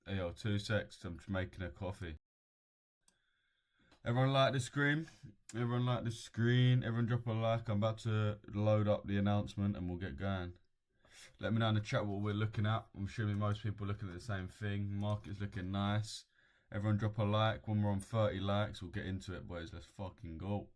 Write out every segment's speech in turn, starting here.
Hey, yo, 2 secs. I'm just making a coffee. Everyone like the screen? Everyone like the screen? Everyone drop a like. I'm about to load up the announcement and we'll get going. Let me know in the chat what we're looking at. I'm assuming most people are looking at the same thing. Market's looking nice. Everyone drop a like. When we're on 30 likes, we'll get into it, boys. Let's fucking go.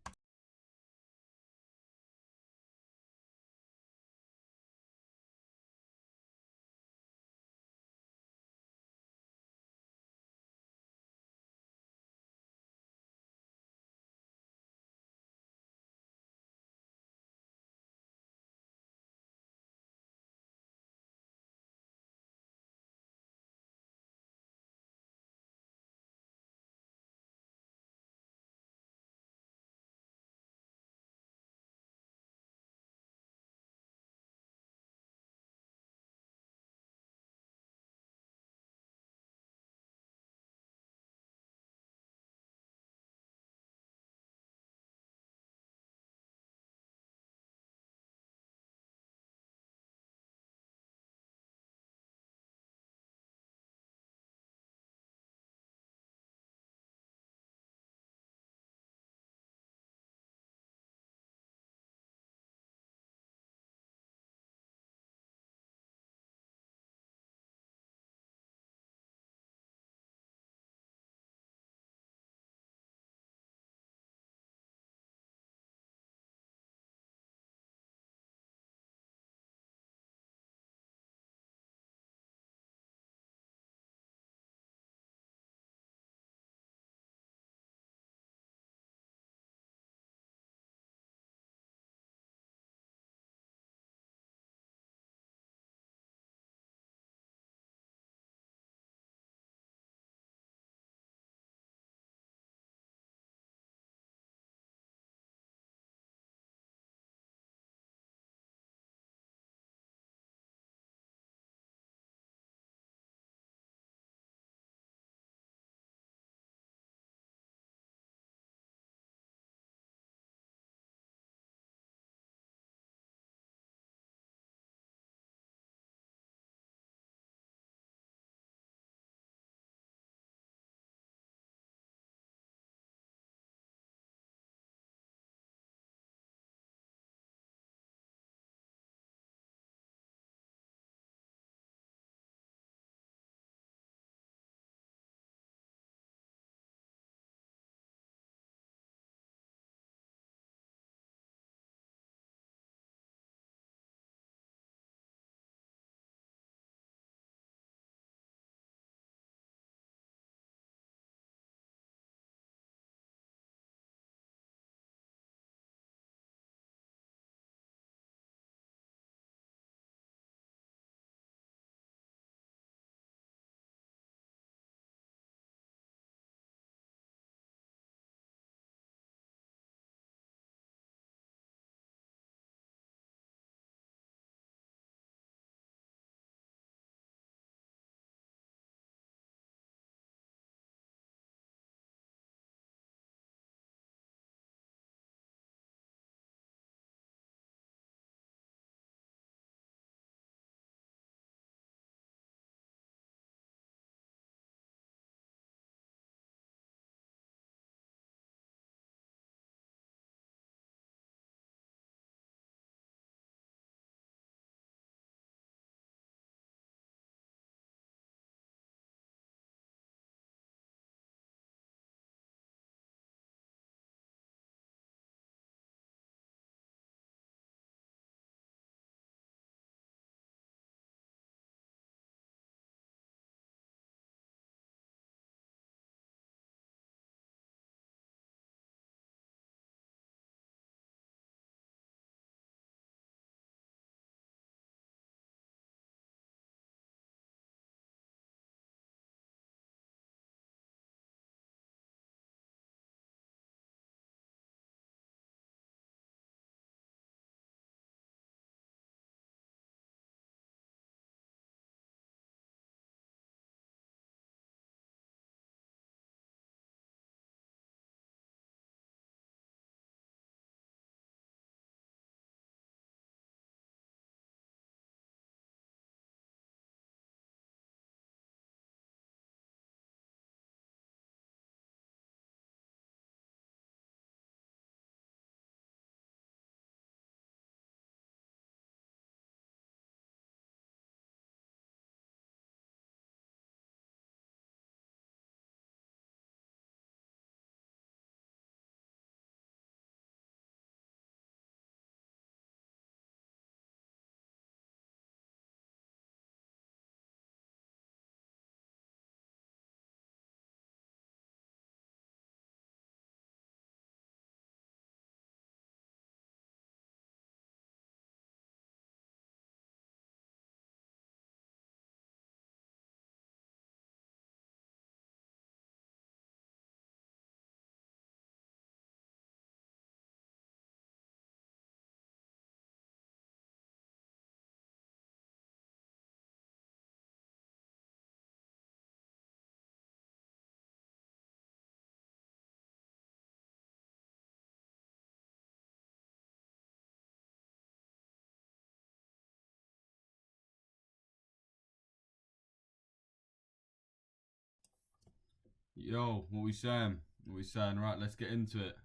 Yo, what we saying? What we saying? Right, let's get into it.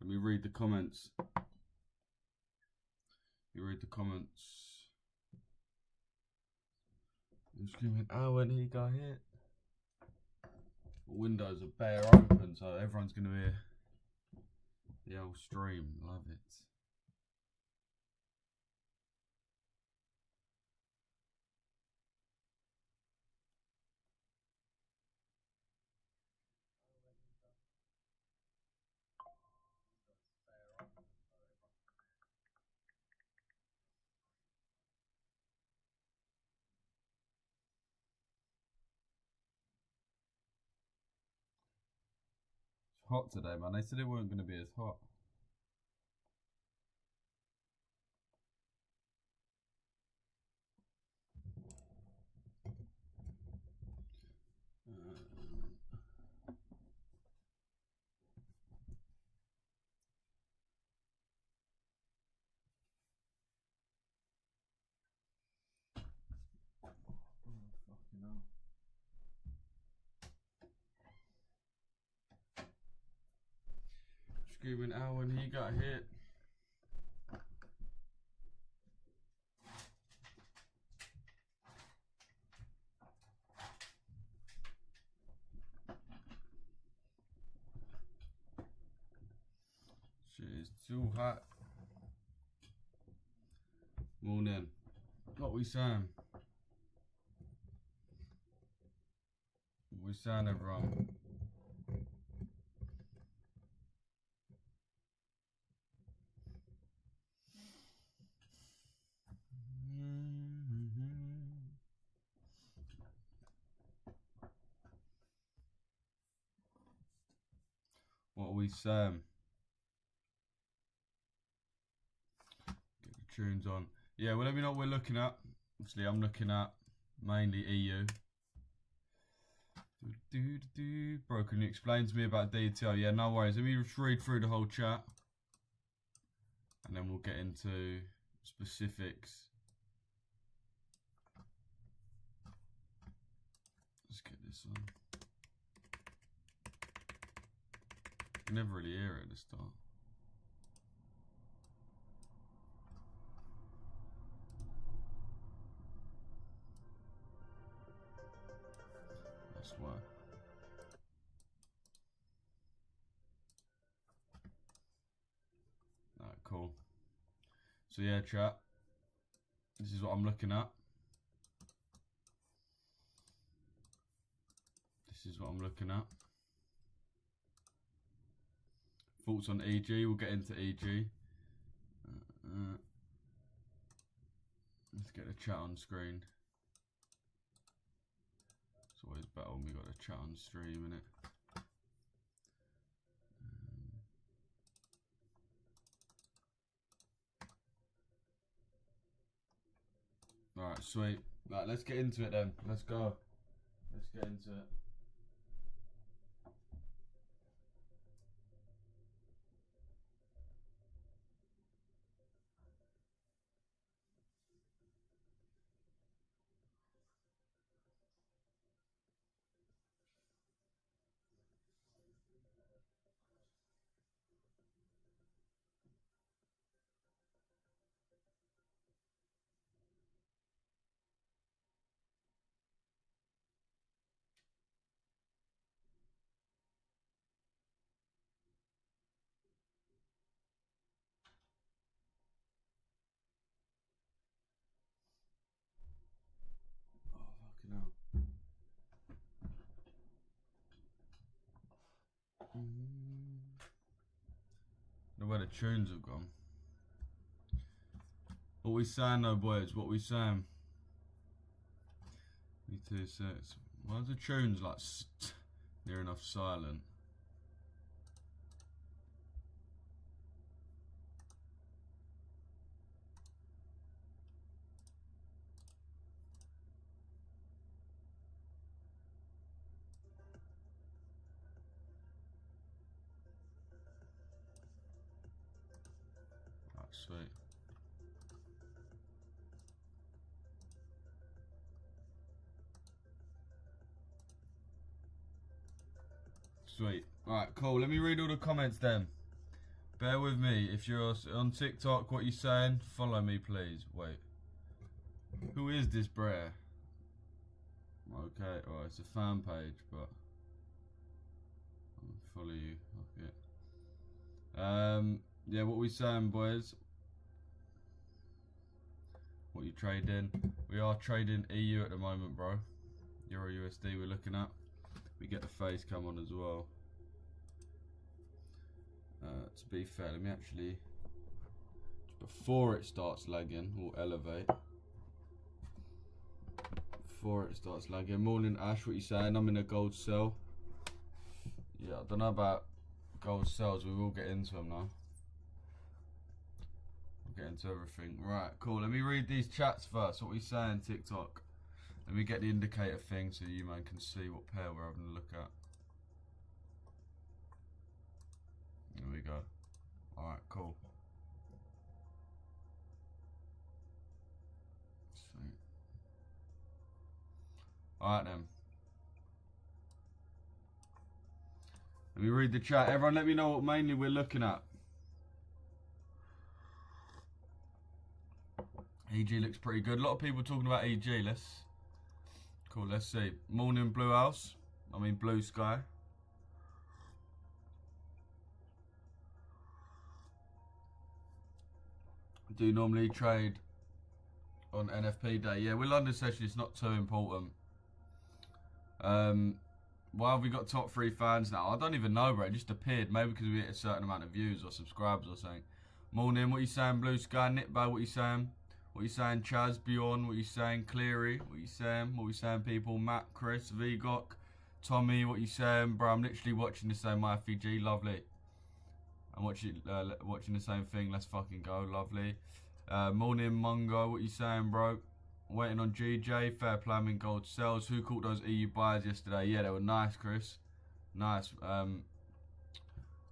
Let me read the comments. You read the comments. I'm screaming, oh, when he got hit. The windows are bare open, so everyone's going to hear the old stream. Love it. It's hot today, man. They said it weren't going to be as hot. Screaming out when he got hit. Shit is too hot. Morning. What we saying? What we saying, everyone? What are we saying? Get the tunes on. Yeah, well, let me know what we're looking at. Obviously, I'm looking at mainly EU. Bro, can you explain to me about DTO? Yeah, no worries. Let me just read through the whole chat. And then we'll get into specifics. Let's get this on. You never really hear it at the start. That's why. Alright, cool. So yeah, chat. This is what I'm looking at. This is what I'm looking at. Thoughts on EG? We'll get into EG. Let's get the chat on screen. It's always better when we got a chat on stream, innit? Alright, sweet. Right, let's get into it then. Let's go. Let's get into it. Oh, fucking hell. Know where the tunes have gone. What we saying though, boys? What we saying? Me too, six. Why are the tunes like near enough silent? Right, sweet. Sweet. Alright, cool. Let me read all the comments then. Bear with me. If you're on TikTok, what you saying? Follow me, please. Wait. Who is this Brer? Okay, alright, it's a fan page, but I'll follow you. Okay. Yeah, what we saying, boys? What you trading? We are trading EU at the moment, bro. Euro USD we're looking at. We get the face cam on as well. To be fair, let me actually, before it starts lagging, we'll elevate. Before it starts lagging. Morning Ash, what you saying? I'm in a gold sell. Yeah, I don't know about gold sells, we will get into them now. We'll get into everything. Right, cool. Let me read these chats first. What we saying, TikTok? Let me get the indicator thing so you man can see what pair we're having a look at. There we go. Alright, cool. Sweet. Alright then. Let me read the chat. Everyone let me know what mainly we're looking at. EG looks pretty good. A lot of people talking about EG. Cool, let's see. Morning Blue House. I mean Blue Sky. Do normally trade on NFP day. Yeah, with London session it's not too important. Why have we got top 3 fans now? I don't even know, bro. It just appeared. Maybe because we hit a certain amount of views or subscribers or something. Morning, what you saying, Blue Sky? Nitbo, what you saying? What you saying, Chaz? Bjorn, what you saying? Cleary, what you saying? What we saying, people? Matt, Chris, Vigok, Tommy, what you saying? Bro, I'm literally watching the same IFVG. Lovely. I'm watching the same thing. Let's fucking go. Lovely. Morning, Mungo, what you saying, bro? Waiting on GJ. Fair play, I'm in gold sells. Who caught those EU buys yesterday? Yeah, they were nice, Chris. Nice.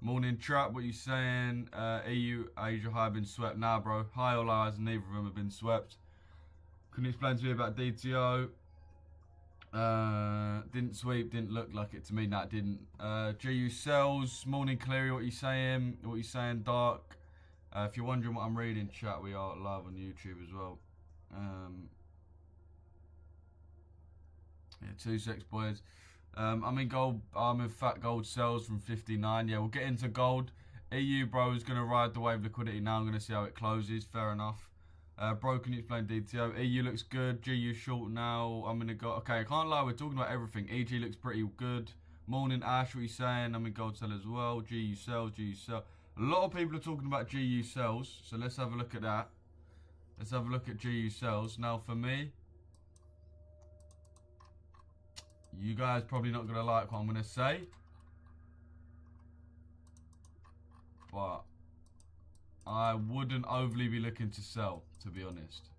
Morning, Trap. What you saying? EU, Asia High been swept. Nah, bro. High or lows, neither of them have been swept. Can you explain to me about DTO? Didn't sweep, didn't look like it to me. Nah, it didn't. GU sells. Morning, Cleary. What you saying? What you saying, Dark? If you're wondering what I'm reading, chat, we are live on YouTube as well. Yeah, 2 secs, boys. I'm in gold. I'm in fat gold sells from 59. Yeah, we'll get into gold. EU, bro, is going to ride the wave liquidity now. I'm going to see how it closes. Fair enough. Bro, can you explain DTO? EU looks good. GU short now. I'm going to go. Okay, I can't lie. We're talking about everything. EG looks pretty good. Morning, Ash. What you saying? I'm in gold sell as well. GU sells. GU sell. A lot of people are talking about GU sells. So let's have a look at that. Let's have a look at GU sells. Now, for me, you guys probably not going to like what I'm going to say. But I wouldn't overly be looking to sell, to be honest.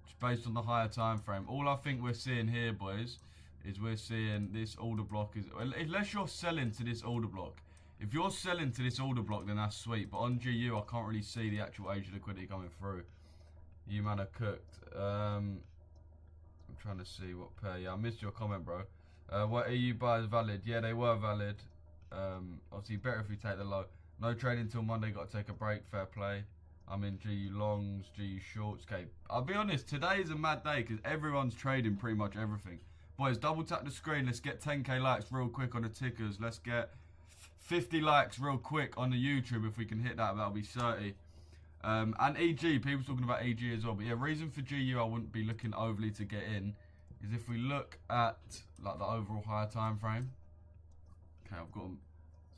Just based on the higher time frame. All I think we're seeing here, boys, is we're seeing this order block is... Unless you're selling to this order block. If you're selling to this order block, then that's sweet. But on GU, I can't really see the actual Asia liquidity coming through. You man are cooked. I'm trying to see what pair. Yeah, I missed your comment, bro. What EU buys valid? Yeah, they were valid. Obviously, better if we take the low. No trading until Monday. Got to take a break. Fair play. I'm in GU longs, GU shorts. Okay, I'll be honest. Today is a mad day because everyone's trading pretty much everything. Boys, double tap the screen. Let's get 10k likes real quick on the tickers. Let's get 50 likes real quick on the YouTube. If we can hit that, that'll be 30. And EG, people talking about EG as well. But yeah, reason for GU I wouldn't be looking overly to get in is if we look at like the overall higher time frame. Okay, I've got them.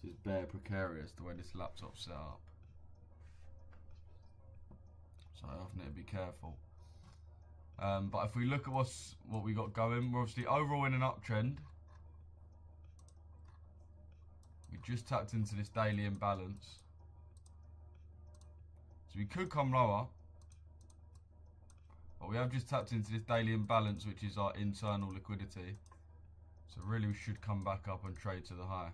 This is bare precarious the way this laptop's set up. So I often need to be careful. But if we look at what we got going, we're obviously overall in an uptrend. We just tapped into this daily imbalance. So we could come lower. But we have just tapped into this daily imbalance, which is our internal liquidity. So really we should come back up and trade to the high.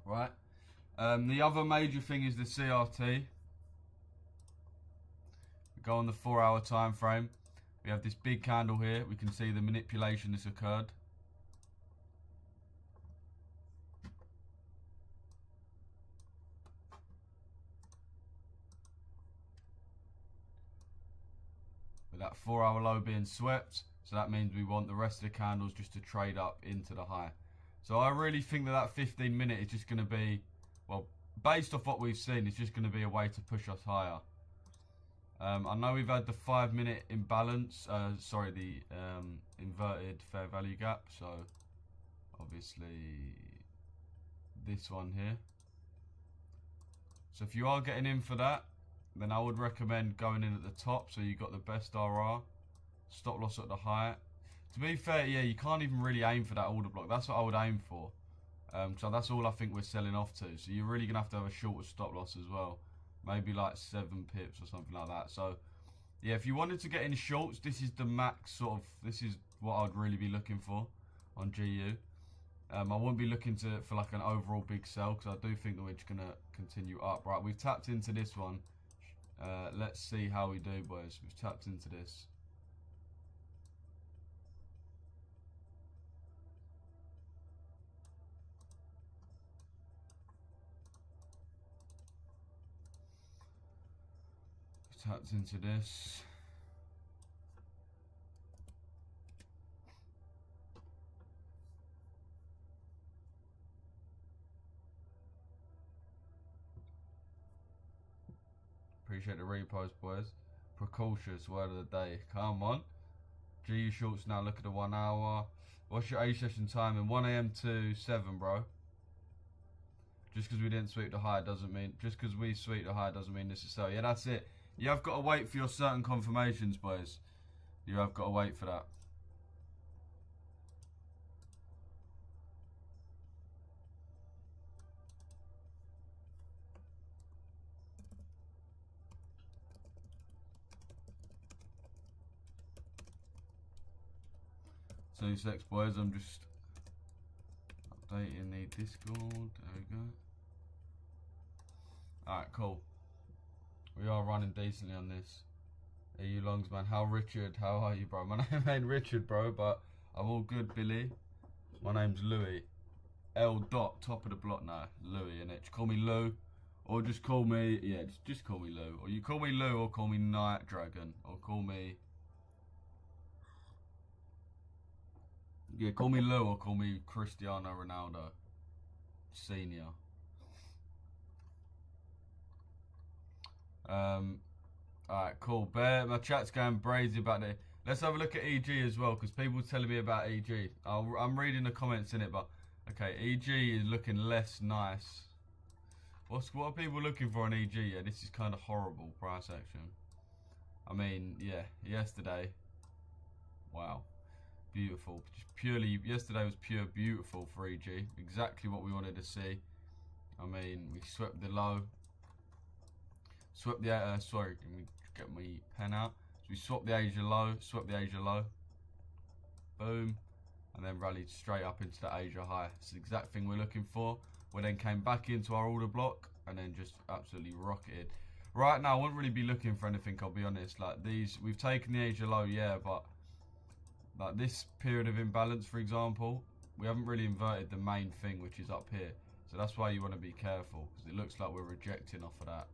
Right. The other major thing is the CRT. go on the 4-hour time frame. We have this big candle here. We can see the manipulation that's occurred. With that 4-hour low being swept, so that means we want the rest of the candles just to trade up into the high. So I really think that 15-minute is just going to be, well, based off what we've seen, it's just going to be a way to push us higher. I know we've had the 5-minute imbalance, the inverted fair value gap, so obviously this one here. So if you are getting in for that, then I would recommend going in at the top so you got the best RR, stop loss at the high. To be fair, yeah, you can't even really aim for that order block. That's what I would aim for. So that's all I think we're selling off to. So you're really going to have a shorter stop loss as well. Maybe like 7 pips or something like that. So, yeah, if you wanted to get in shorts, this is the max sort of, this is what I'd really be looking for on GU. I wouldn't be looking for like an overall big sell because I do think that we're just going to continue up. Right, we've tapped into this one. Let's see how we do, boys. We've tapped into this. Tapped into this. Appreciate the repost, boys. Precautious word of the day. Come on. GU shorts now. Look at the 1 hour. What's your A session time? In 1 AM to 7, bro. Just because we didn't sweep the high doesn't mean. Just because we sweep the high doesn't mean this is so. Yeah, that's it. You have got to wait for your certain confirmations, boys. You have got to wait for that. Two secs, boys. I'm just updating the Discord. There we go. Alright, cool. We are running decently on this. EU longs, man. How Richard? How are you, bro? My name ain't Richard, bro, but I'm all good, Billy. My name's Louis. L. Dot, top of the block now. Louis, innit? Just call me Lou. Or just call me, yeah, just call me Lou. Or you call me Lou or call me Night Dragon. Or call me... Yeah, call me Lou or call me Cristiano Ronaldo. Senior. Alright, cool. Bear, my chat's going brazy about it. Let's have a look at EG as well, because people are telling me about EG. I'm reading the comments in it, but okay, EG is looking less nice. What are people looking for on EG? Yeah, this is kind of horrible price action. I mean, yeah, yesterday. Wow, beautiful. Just purely, yesterday was pure beautiful for EG. Exactly what we wanted to see. I mean, we swept the low. Swept the, sorry, let me get my pen out. So we swapped the Asia low, swept the Asia low. Boom. And then rallied straight up into the Asia high. It's the exact thing we're looking for. We then came back into our order block and then just absolutely rocketed. Right now, I wouldn't really be looking for anything, I'll be honest. Like these, we've taken the Asia low, yeah, but like this period of imbalance, for example, we haven't really inverted the main thing, which is up here. So that's why you want to be careful, because it looks like we're rejecting off of that.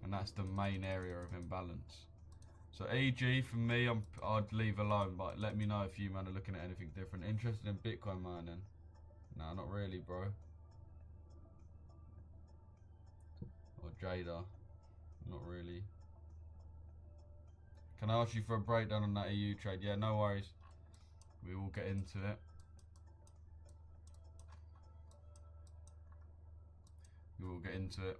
And that's the main area of imbalance. So EG, for me, I'd leave alone, but let me know if you, man, are looking at anything different. Interested in Bitcoin mining? No, not really, bro. Or Jada? Not really. Can I ask you for a breakdown on that EU trade? Yeah, no worries. We will get into it. We will get into it.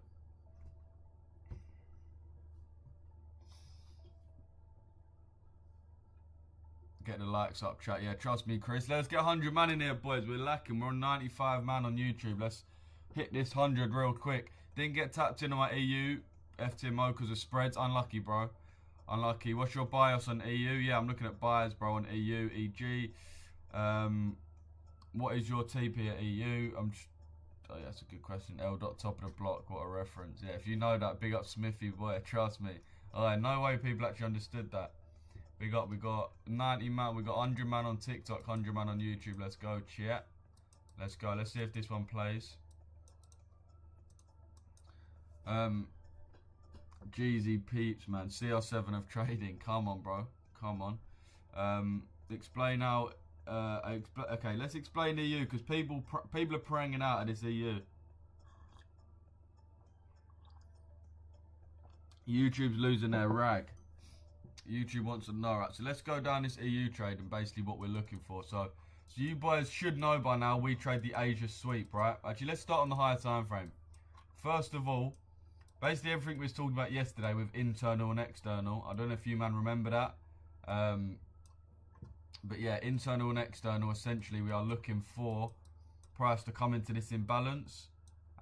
Get the likes up, chat. Yeah, trust me, Chris. Let's get 100 man in here, boys. We're lacking. We're on 95 man on YouTube. Let's hit this 100 real quick. Didn't get tapped into my EU FTMO because of spreads. Unlucky, bro. Unlucky. What's your bias on EU? Yeah, I'm looking at buyers, bro, on EU, EG. What is your TP at EU? Oh, yeah, that's a good question. L. Dot top of the block. What a reference. Yeah, if you know that, big up Smithy, boy. Trust me. Alright, no way people actually understood that. We got 90 man, we got 100 man on TikTok, 100 man on YouTube. Let's go, chat. Let's go. Let's see if this one plays. Jeezy peeps, man. CR7 of trading. Come on, bro. Come on. Explain how. Okay, let's explain EU because people are praying out of this EU. YouTube's losing their rag. YouTube wants to know, right? So let's go down this EU trade and basically what we're looking for. So you boys should know by now we trade the Asia sweep, right? Actually, let's start on the higher time frame. First of all, basically everything we was talking about yesterday with internal and external. I don't know if you man remember that. But yeah, internal and external, essentially we are looking for price to come into this imbalance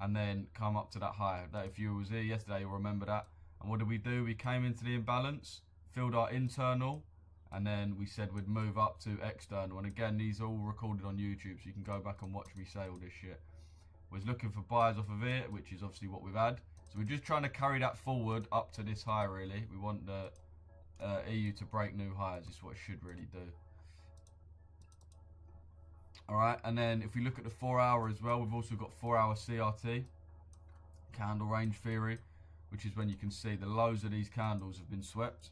and then come up to that high. That if you was here yesterday, you'll remember that. And what did we do? We came into the imbalance, filled our internal, and then we said we'd move up to external. And again, these are all recorded on YouTube, so you can go back and watch me say all this shit. Was looking for buyers off of it, which is obviously what we've had. So we're just trying to carry that forward up to this high, really. We want the EU to break new highs. This is what it should really do. Alright, and then if we look at the 4 hour as well, we've also got 4 hour CRT, candle range theory, which is when you can see the lows of these candles have been swept.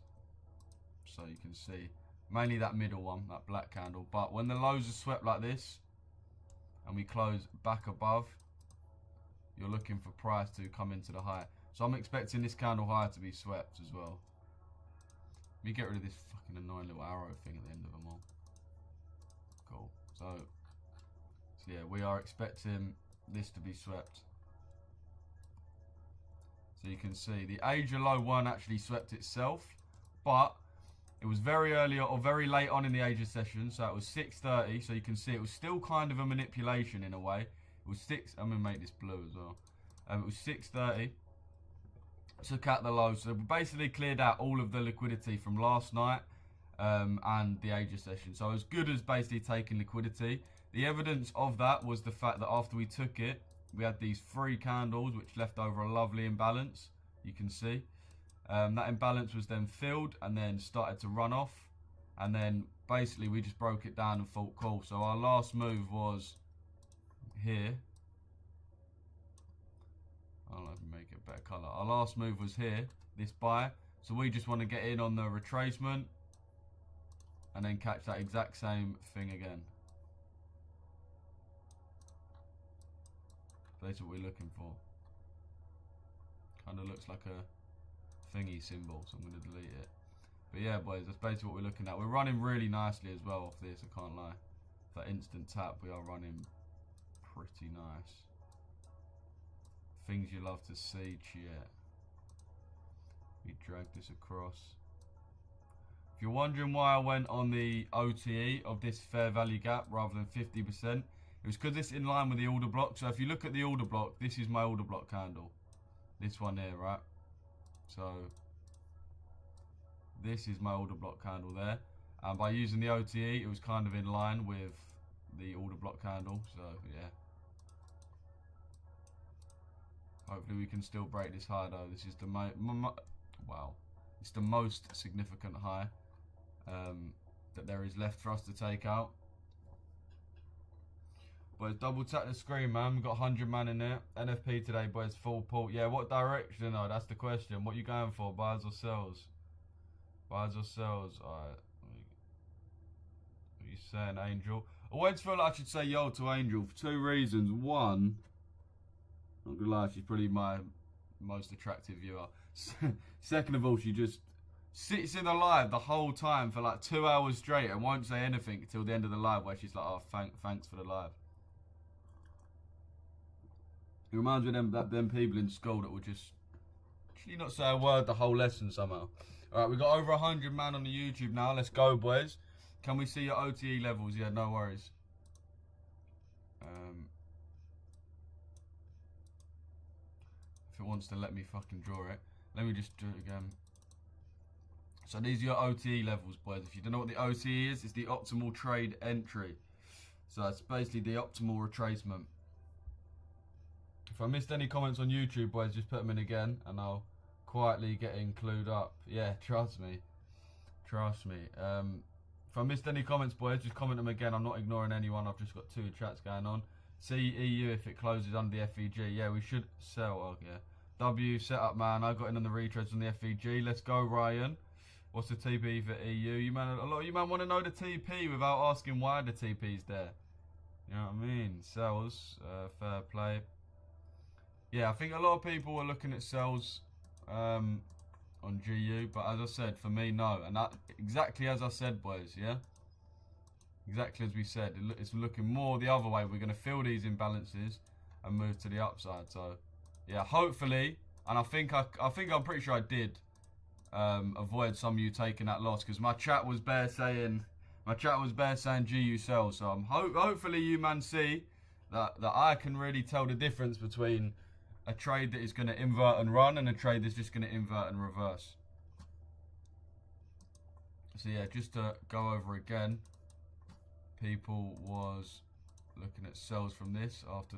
So you can see mainly that middle one, that black candle. But when the lows are swept like this and we close back above, you're looking for price to come into the high. So I'm expecting this candle high to be swept as well. Let me get rid of this fucking annoying little arrow thing at the end of them all. Cool. So yeah, we are expecting this to be swept. So you can see the Asia low one actually swept itself, but it was very early or very late on in the Asia session, so it was 6:30. So you can see it was still kind of a manipulation in a way. It was I'm gonna make this blue as well. It was 6:30. Took out the low, so we basically cleared out all of the liquidity from last night and the Asia session. So as good as basically taking liquidity. The evidence of that was the fact that after we took it, we had these 3 candles which left over a lovely imbalance. You can see. That imbalance was then filled and then started to run off, and then basically we just broke it down and thought cool. So our last move was here. I'll make it a better colour. Our last move was here, this buy. So we just want to get in on the retracement and then catch that exact same thing again. That's what we're looking for. Kind of looks like a thingy symbol, so I'm going to delete it. But yeah, boys, that's basically what we're looking at. We're running really nicely as well off this, I can't lie. That instant tap, we are running pretty nice. Things you love to see, chat. We drag this across. If you're wondering why I went on the OTE of this fair value gap rather than 50%, it was because it's in line with the order block. So if you look at the order block, this is my order block candle. This one here, right? So this is my order block candle there. And by using the OTE, it was kind of in line with the order block candle. So yeah. Hopefully we can still break this high though. This is the wow. It's the most significant high that there is left for us to take out. Boys, double tap the screen, man. We've got 100 man in there. NFP today, boys, full port. Yeah, what direction though? That's the question. What are you going for? Buys or sells? Buys or sells? Alright. What are you saying, Angel? I always feel like I should say yo to Angel for 2 reasons. One, not gonna lie, she's probably my most attractive viewer. Second of all, she just sits in the live the whole time for like 2 hours straight and won't say anything until the end of the live where she's like, oh, thanks for the live. It reminds me of them people in school that would just actually not say a word the whole lesson somehow. Alright, we've got over 100 man on the YouTube now. Let's go, boys. Can we see your OTE levels? Yeah, no worries. If it wants to let me fucking draw it. Let me just do it again. So these are your OTE levels, boys. If you don't know what the OTE is, it's the optimal trade entry. So it's basically the optimal retracement. If I missed any comments on YouTube, boys, just put them in again and I'll quietly getting clued up. Yeah, trust me. Trust me. If I missed any comments, boys, just comment them again. I'm not ignoring anyone. I've just got 2 chats going on. C EU if it closes under the FVG. Yeah, we should sell. Oh, yeah. W setup, man. I got in on the retreads on the FVG. Let's go, Ryan. What's the TP for EU? You man, a lot of you man want to know the TP without asking why the TP's there. You know what I mean? Sells, fair play. Yeah, I think a lot of people are looking at sells on GU, but as I said, for me, no. And that exactly as I said, boys. Yeah. Exactly as we said, it's looking more the other way. We're going to fill these imbalances and move to the upside. So, yeah, hopefully, and I think I'm pretty sure I did avoid some of you taking that loss because my chat was bare saying GU sell. So hopefully you man see that I can really tell the difference between a trade that is going to invert and run and a trade that's just going to invert and reverse. So yeah, just to go over again. People was looking at sells from this after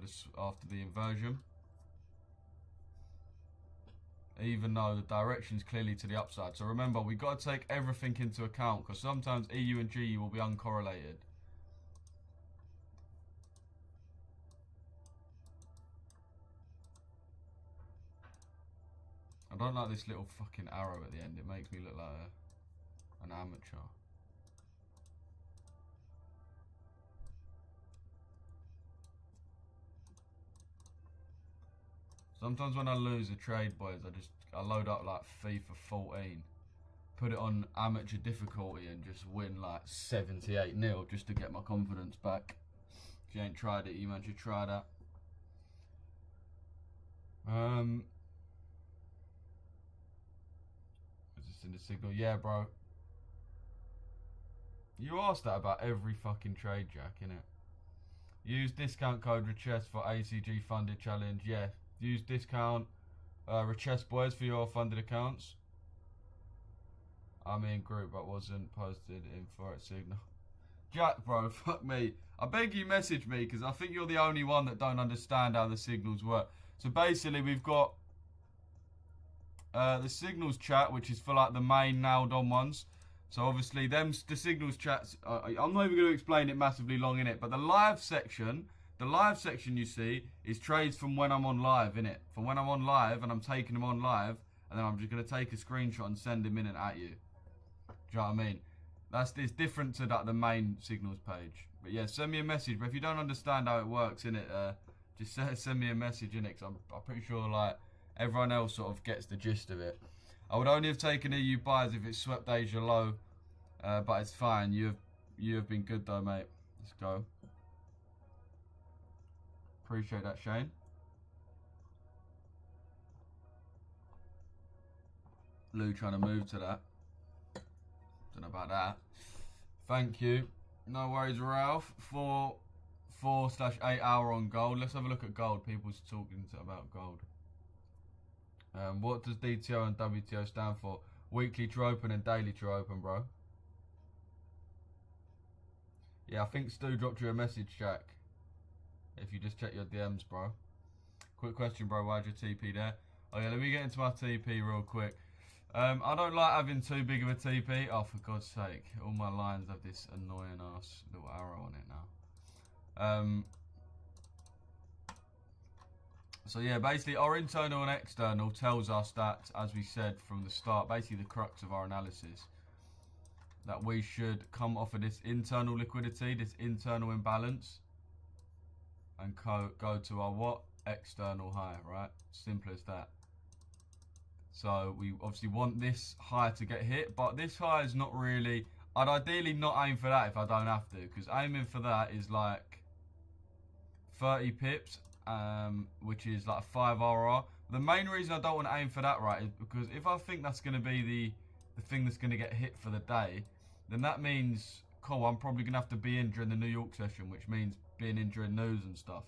the inversion, even though the direction's clearly to the upside. So remember, we got to take everything into account because sometimes EU and GU will be uncorrelated. I don't like this little fucking arrow at the end. It makes me look like an amateur. Sometimes when I lose a trade, boys, I load up like FIFA 14, put it on amateur difficulty and just win like 78-0 just to get my confidence back. If you ain't tried it, you man should try that. Is this in the signal? Yeah, bro. You asked that about every fucking trade, Jack, innit? Use discount code RECHESS for ACG funded challenge. Yeah. Use discount RECHESS, boys, for your funded accounts. I'm in group but wasn't posted in Forex Signal. Jack, bro, fuck me. I beg you message me because I think you're the only one that don't understand how the signals work. So basically we've got the signals chat, which is for like the main nailed on ones. So obviously the signals chats, I'm not even going to explain it massively long in it, but the live section you see is trades from when I'm on live, innit? From when I'm on live and I'm taking them on live, and then I'm just going to take a screenshot and send them in and at you. Do you know what I mean? It's different to the main signals page. But yeah, send me a message. But if you don't understand how it works, innit, just send me a message, innit? Because I'm pretty sure like everyone else sort of gets the gist of it. I would only have taken EU buys if it swept Asia low, but it's fine. You have been good though, mate. Let's go. Appreciate that, Shane. Lou trying to move to that. Don't know about that. Thank you. No worries, Ralph. 4/8 hour on gold. Let's have a look at gold. People's talking about gold. What does DTO and WTO stand for? Weekly true open and daily true open, bro. Yeah, I think Stu dropped you a message, Jack. If you just check your DMs, bro. Quick question, bro. Why'd your TP there? Oh yeah, let me get into my TP real quick. I don't like having too big of a TP. Oh, for God's sake. All my lines have this annoying ass little arrow on it now. So yeah, basically our internal and external tells us that, as we said from the start, basically the crux of our analysis, that we should come off of this internal liquidity, this internal imbalance, and go to our what? External high, right? Simple as that. So we obviously want this high to get hit, but this high is not really... I'd ideally not aim for that if I don't have to, because aiming for that is like 30 pips, which is like a 5 RR. The main reason I don't want to aim for that, right, is because if I think that's going to be the thing that's going to get hit for the day, then that means, cool, I'm probably going to have to be in during the New York session, which means being in during news and stuff.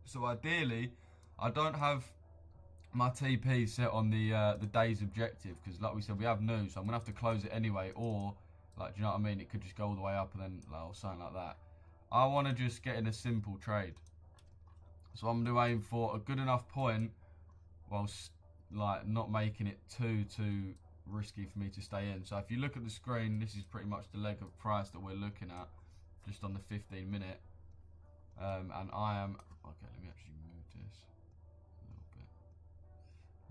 So ideally, I don't have my TP set on the day's objective, because like we said, we have news, so I'm going to have to close it anyway, or, like, do you know what I mean? It could just go all the way up and then, like, or something like that. I want to just get in a simple trade. So I'm going to aim for a good enough point whilst like not making it too risky for me to stay in. So if you look at the screen, this is pretty much the leg of price that we're looking at, just on the 15-minute. And I am okay. Let me actually move this a little bit.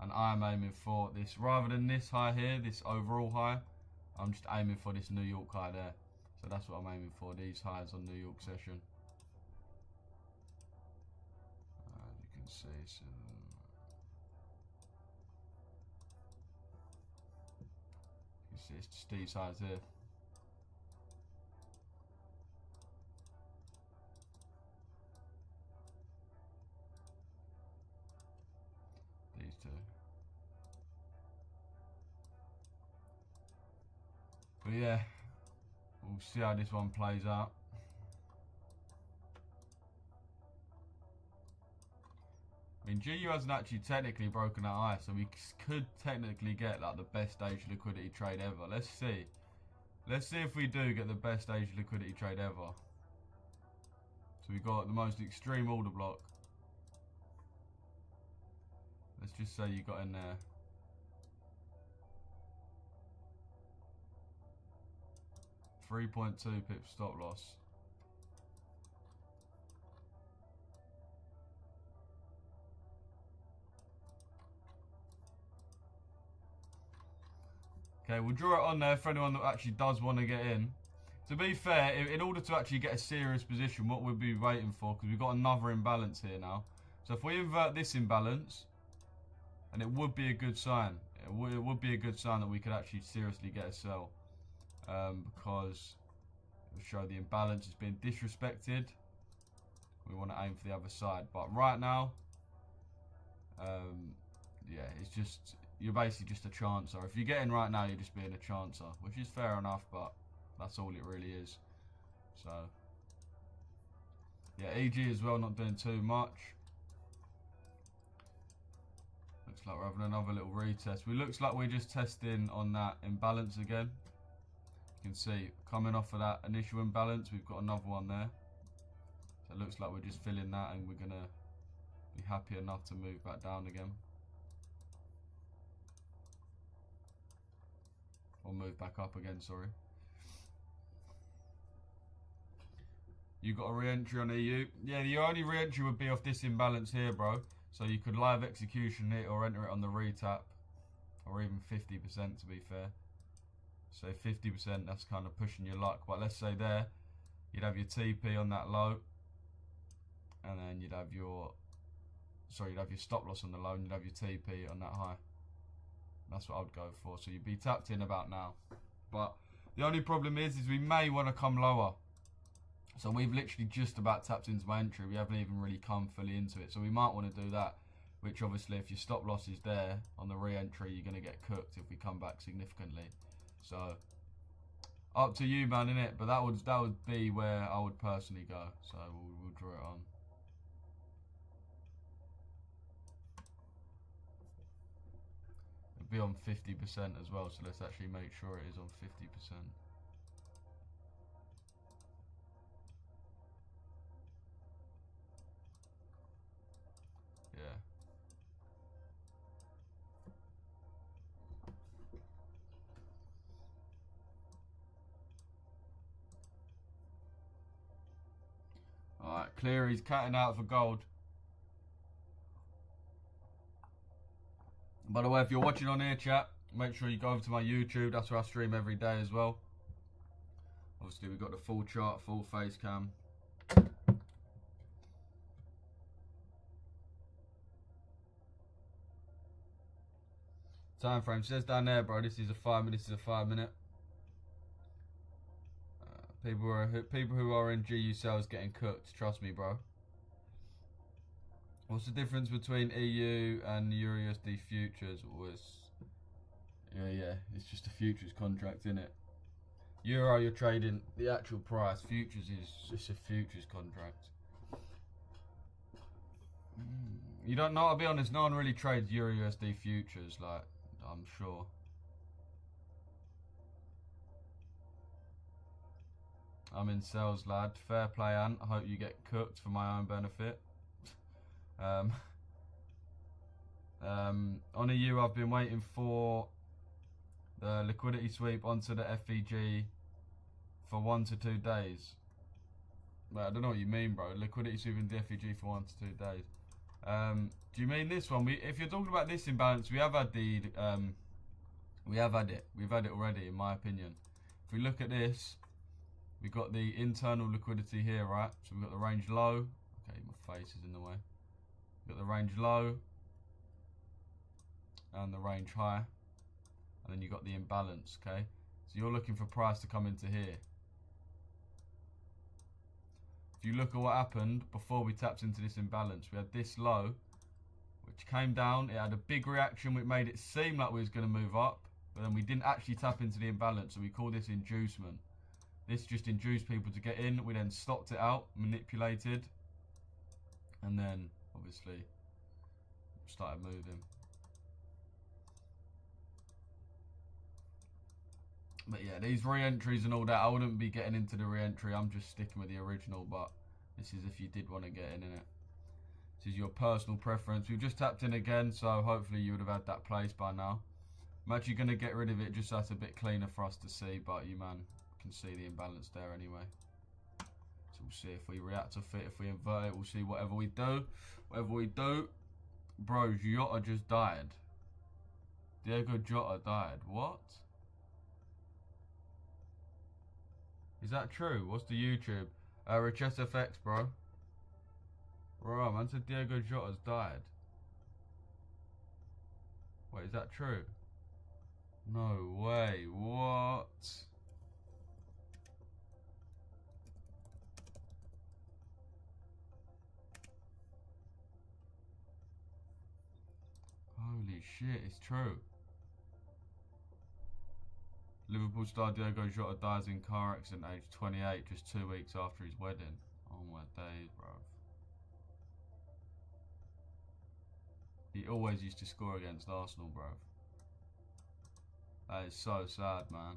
And I am aiming for this rather than this high here, this overall high. I'm just aiming for this New York high there. So that's what I'm aiming for. These highs on New York session. You can see. So you can see it's just these highs here. These two. But yeah, we'll see how this one plays out. I mean, GU hasn't actually technically broken that high, so we could technically get like the best Asia liquidity trade ever. Let's see. Let's see if we do get the best Asia liquidity trade ever. So we got the most extreme order block. Let's just say you got in there. .2 pips stop loss. Okay, we'll draw it on there for anyone that actually does want to get in. To be fair, in order to actually get a serious position, what we'll be waiting for, because we've got another imbalance here now. So if we invert this imbalance, and it would be a good sign. It would be a good sign that we could actually seriously get a sell. Because it will show the imbalance is being disrespected. We want to aim for the other side. But right now, yeah, it's just, you're basically just a chancer. If you get in right now, you're just being a chancer, which is fair enough, but that's all it really is. So, yeah, EG as well, not doing too much. Looks like we're having another little retest. Looks like we're just testing on that imbalance again. You can see, coming off of that initial imbalance, we've got another one there. So it looks like we're just filling that, and we're going to be happy enough to move back down again. Or move back up again, sorry. You got a re-entry on EU? Yeah, the only re-entry would be off this imbalance here, bro. So you could live execution it or enter it on the retap. Or even 50% to be fair. So 50%, that's kind of pushing your luck. But let's say there, you'd have your TP on that low. And then you'd have your, sorry, you'd have your stop loss on the low and you'd have your TP on that high. That's what I would go for. So you'd be tapped in about now. But the only problem is we may want to come lower. So we've literally just about tapped into my entry. We haven't even really come fully into it. So we might want to do that. Which obviously, if your stop loss is there on the re-entry, you're going to get cooked if we come back significantly. So up to you, man, innit? But that would be where I would personally go. So we'll draw it on. It'll be on 50% as well. So let's actually make sure it is on 50%. Yeah. Alright, Cleary's cutting out for gold. By the way, if you're watching on here, chat, make sure you go over to my YouTube. That's where I stream every day as well. Obviously, we've got the full chart, full face cam. Time frame says down there, bro. This is a 5 minute. This is a 5 minute. People who are in GU cells getting cooked. Trust me, bro. What's the difference between EU and EURUSD futures? Yeah, it's just a futures contract, isn't it? Euro, you're trading the actual price. Futures is just a futures contract. You don't know. I'll be honest. No one really trades EURUSD futures, like I'm sure. I'm in sales, lad. Fair play, Ant. I hope you get cooked for my own benefit. On EU, I've been waiting for the liquidity sweep onto the FVG for 1 to 2 days. But I don't know what you mean, bro. Liquidity sweep into the FVG for 1 to 2 days. Do you mean this one? If you're talking about this imbalance, we have had the we have had it. We've had it already, in my opinion. If we look at this, we've got the internal liquidity here, right? So we've got the range low. Okay, my face is in the way. We've got the range low and the range high, and then you've got the imbalance. Okay, so you're looking for price to come into here. If you look at what happened before we tapped into this imbalance, we had this low, which came down. It had a big reaction, which made it seem like we was going to move up, but then we didn't actually tap into the imbalance, so we call this inducement. This just induced people to get in. We then stopped it out, manipulated, and then obviously started moving. But yeah, these re-entries and all that, I wouldn't be getting into the re-entry. I'm just sticking with the original, but this is if you did want to get in it. This is your personal preference. We've just tapped in again, so hopefully you would have had that place by now. I'm actually going to get rid of it just so it's a bit cleaner for us to see, but you, man, can see the imbalance there anyway. So we'll see if we react to fit. If we invert it, we'll see whatever we do. Whatever we do. Bro, Jota just died. Diego Jota died. What? Is that true? What's the YouTube? Richess FX, bro. Bro, man said Diego Jota's died. Wait, is that true? No way. What? Holy shit, it's true. Liverpool star Diego Jota dies in car accident age 28, just 2 weeks after his wedding. Oh my days, bro. He always used to score against Arsenal, bro. That is so sad, man.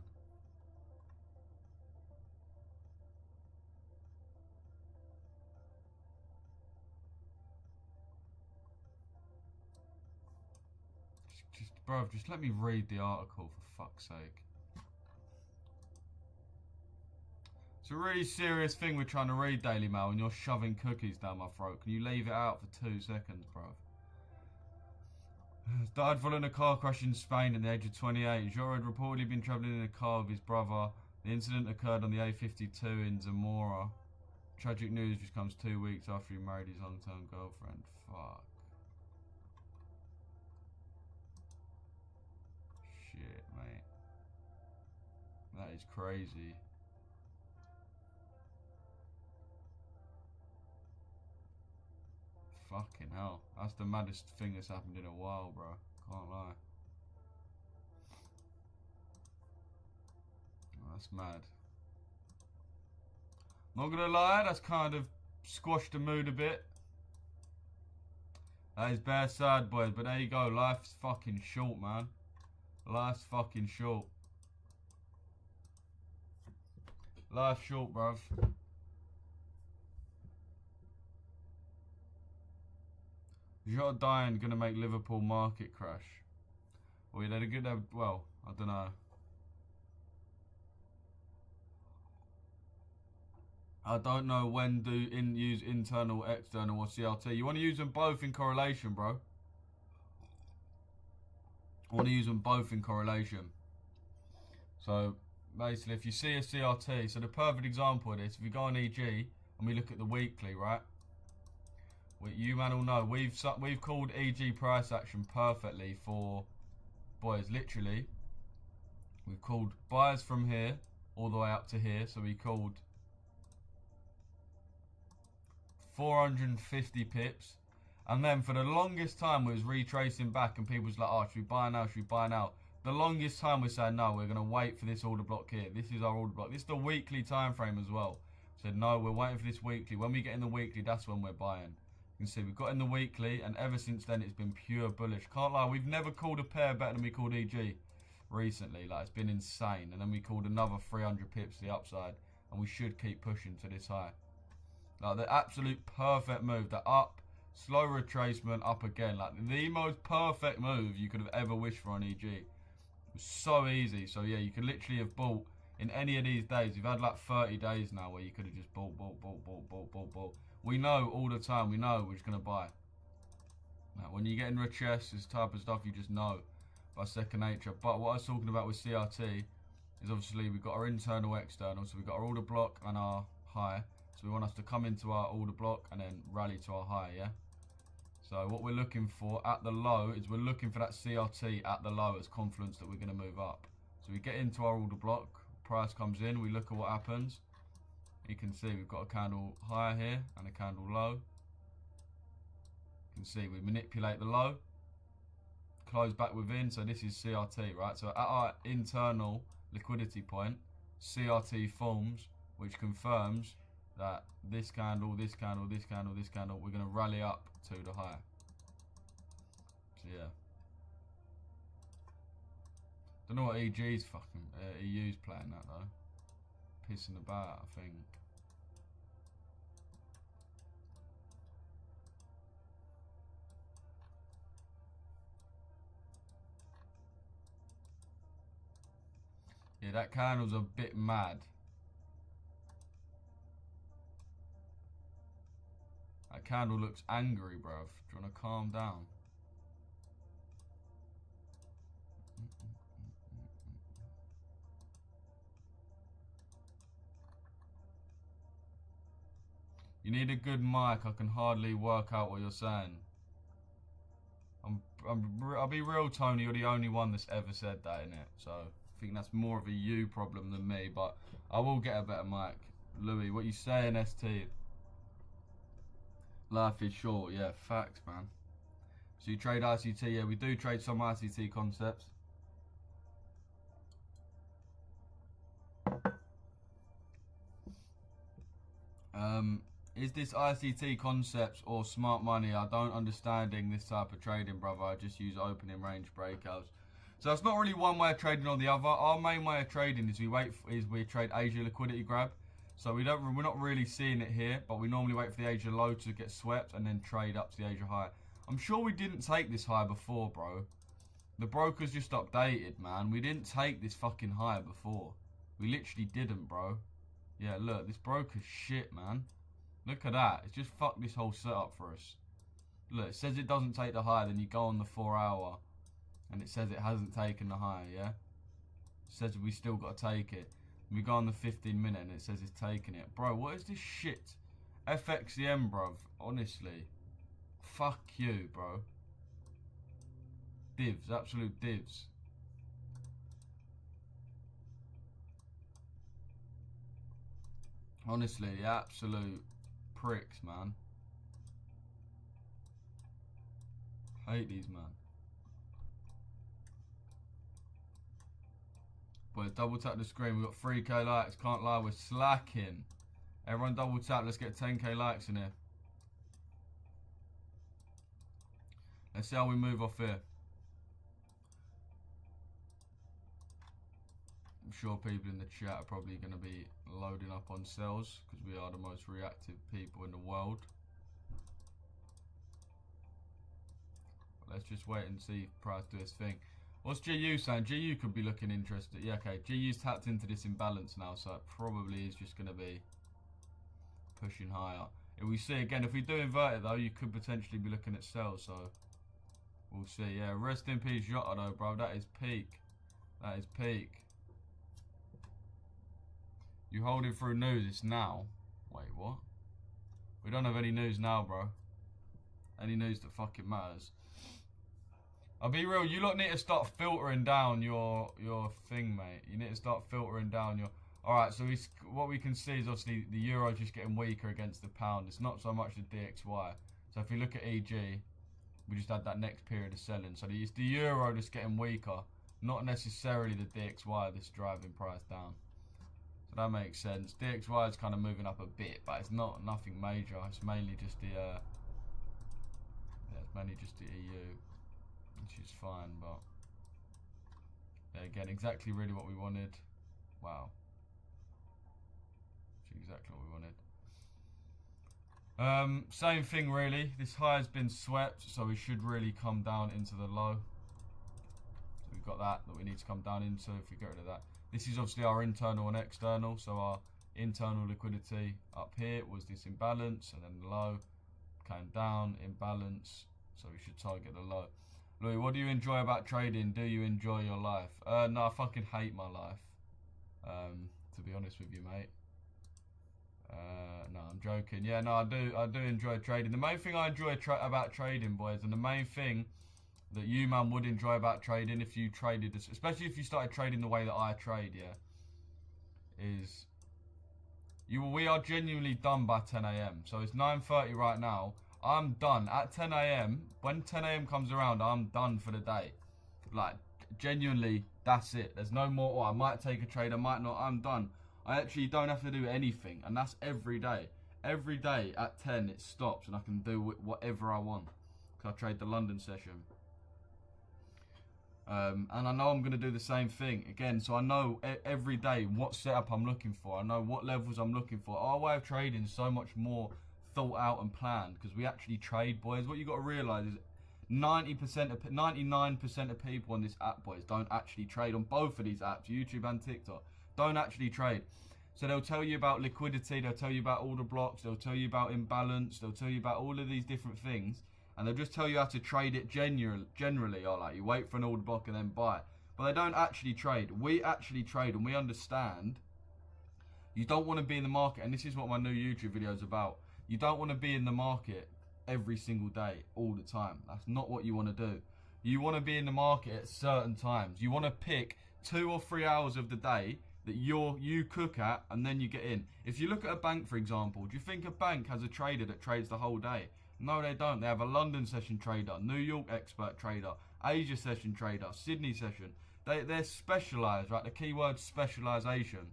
Bro, just let me read the article, for fuck's sake. It's a really serious thing we're trying to read, Daily Mail, and you're shoving cookies down my throat. Can you leave it out for 2 seconds, bro? Died following a car crash in Spain at the age of 28. Jota had reportedly been travelling in a car with his brother. The incident occurred on the A52 in Zamora. Tragic news just comes 2 weeks after he married his long-term girlfriend. Fuck. Shit, mate. That is crazy. Fucking hell. That's the maddest thing that's happened in a while, bro. Can't lie. That's mad. Not gonna lie, that's kind of squashed the mood a bit. That is bare sad, boys, but there you go. Life's fucking short, man. Life's fucking short. Life's short, bruv. Jota dying gonna make Liverpool market crash. Well, they're good. Well, I don't know. I don't know when use internal, external, or CRT. You want to use them both in correlation, bro. I want to use them both in correlation. So basically, if you see a CRT, so the perfect example of this, if you go on EG and we look at the weekly, right? You man all know we've called EG price action perfectly for boys. Literally, we've called buyers from here all the way up to here. So we called 450 pips, and then for the longest time we was retracing back, and people was like, "Oh, should we buy now? Should we buy now?" The longest time we said, "No, we're gonna wait for this order block here. This is our order block. This is the weekly time frame as well." Said, "No, we're waiting for this weekly. When we get in the weekly, that's when we're buying." You can see we've got in the weekly, and ever since then it's been pure bullish. Can't lie, we've never called a pair better than we called EG recently. Like, it's been insane. And then we called another 300 pips to the upside, and we should keep pushing to this high. Like, the absolute perfect move. The up, Slow retracement up again. Like the most perfect move you could have ever wished for on EG. It was so easy. So yeah, you could literally have bought in any of these days. You've had like 30 days now where you could have just bought. We know all the time. We know we're just going to buy. Now, when you get in rich chests, this type of stuff you just know by second nature. But what I was talking about with CRT is obviously we've got our internal, external. So we've got our order block and our high. So we want us to come into our order block and then rally to our high, yeah? So what we're looking for at the low is we're looking for that CRT at the low as confluence that we're going to move up. So we get into our order block, price comes in, we look at what happens. You can see we've got a candle higher here and a candle low. You can see we manipulate the low, close back within, so this is CRT, right? So at our internal liquidity point, CRT forms, which confirms that this candle, this candle, this candle, this candle, we're going to rally up to the high. So yeah. Don't know what EG's fucking, EU's playing that though. Pissing about, I think. Yeah, that candle's a bit mad. That candle looks angry, bruv. Do you want to calm down? You need a good mic. I can hardly work out what you're saying. I'll be real, Tony. You're the only one that's ever said that, innit? So I think that's more of a you problem than me. But I will get a better mic. Louis, what you saying, ST? Life is short. Yeah, facts, man. So you trade ICT? Yeah, we do trade some ICT concepts. Is this ICT concepts or smart money? I don't understanding this type of trading, brother. I just use opening range breakouts. So it's not really one way of trading or the other. Our main way of trading is we trade Asia liquidity grab. So we're not really seeing it here, but we normally wait for the Asia low to get swept and then trade up to the Asia high. I'm sure we didn't take this high before, bro. The broker's just updated, man. We didn't take this fucking high before. We literally didn't, bro. Yeah, look, this broker's shit, man. Look at that. It's just fucked this whole setup for us. Look, it says it doesn't take the high, then you go on the 4 hour and it says it hasn't taken the high, yeah? It says we still got to take it. We go on the 15 minute and it says it's taking it. Bro, what is this shit? FXCM, bruv. Honestly. Fuck you, bro. Divs. Absolute divs. Honestly, the absolute pricks, man. Hate these, man. But double tap the screen. We've got 3k likes. Can't lie, we're slacking. Everyone double tap. Let's get 10k likes in here. Let's see how we move off here. I'm sure people in the chat are probably going to be loading up on sells because we are the most reactive people in the world. But let's just wait and see if price do its thing. What's GU saying? GU could be looking interested. Yeah, okay. GU's tapped into this imbalance now, so it probably is just going to be pushing higher. If we see again, if we do invert it though, you could potentially be looking at sells, so we'll see. Yeah, rest in peace, Jota though, bro. That is peak. That is peak. You holding through news? It's now. Wait, what? We don't have any news now, bro. Any news that fucking matters. I'll be real, you lot need to start filtering down your thing, mate. You need to start filtering down your... Alright, so what we can see is obviously the euro just getting weaker against the pound. It's not so much the DXY. So if you look at EG, we just had that next period of selling. So it's the euro just getting weaker, not necessarily the DXY that's driving price down. So that makes sense. DXY is kind of moving up a bit, but it's nothing major. It's mainly just the it's mainly just the EU, which is fine. But yeah, again, exactly really what we wanted. Wow, it's exactly what we wanted. Same thing really. This high has been swept, so we should really come down into the low. So we've got that we need to come down into if we get rid of that. This is obviously our internal and external. So our internal liquidity up here was this imbalance, and then the low came down, imbalance. So we should target the low. Louis, what do you enjoy about trading? Do you enjoy your life? No, I fucking hate my life. To be honest with you, mate. No, I'm joking. Yeah, no, I do enjoy trading. The main thing I enjoy about trading, boys, and the main thing that you, man, would enjoy about trading if you traded, especially if you started trading the way that I trade, yeah, is we are genuinely done by 10 a.m. So it's 9:30 right now. I'm done at 10 a.m. When 10 a.m. comes around, I'm done for the day. Like, genuinely, that's it. There's no more, I might take a trade, I might not, I'm done. I actually don't have to do anything, and that's every day. Every day at 10 it stops, and I can do whatever I want. Because I trade the London session. And I know I'm going to do the same thing again, so I know every day what setup I'm looking for. I know what levels I'm looking for. Our way of trading is so much more thought out and planned, because we actually trade, boys. What you got to realise is 99% of people on this app, boys, don't actually trade. On both of these apps, YouTube and TikTok, don't actually trade. So they'll tell you about liquidity, they'll tell you about order blocks, they'll tell you about imbalance, they'll tell you about all of these different things, and they'll just tell you how to trade it generally, or like you wait for an order block and then buy it. But they don't actually trade. We actually trade, and we understand you don't want to be in the market, and this is what my new YouTube video is about. You don't want to be in the market every single day, all the time. That's not what you want to do. You want to be in the market at certain times. You want to pick 2 or 3 hours of the day that you cook at, and then you get in. If you look at a bank, for example, do you think a bank has a trader that trades the whole day? No, they don't. They have a London session trader, New York expert trader, Asia session trader, Sydney session. They're specialised, right? The keyword specialisation.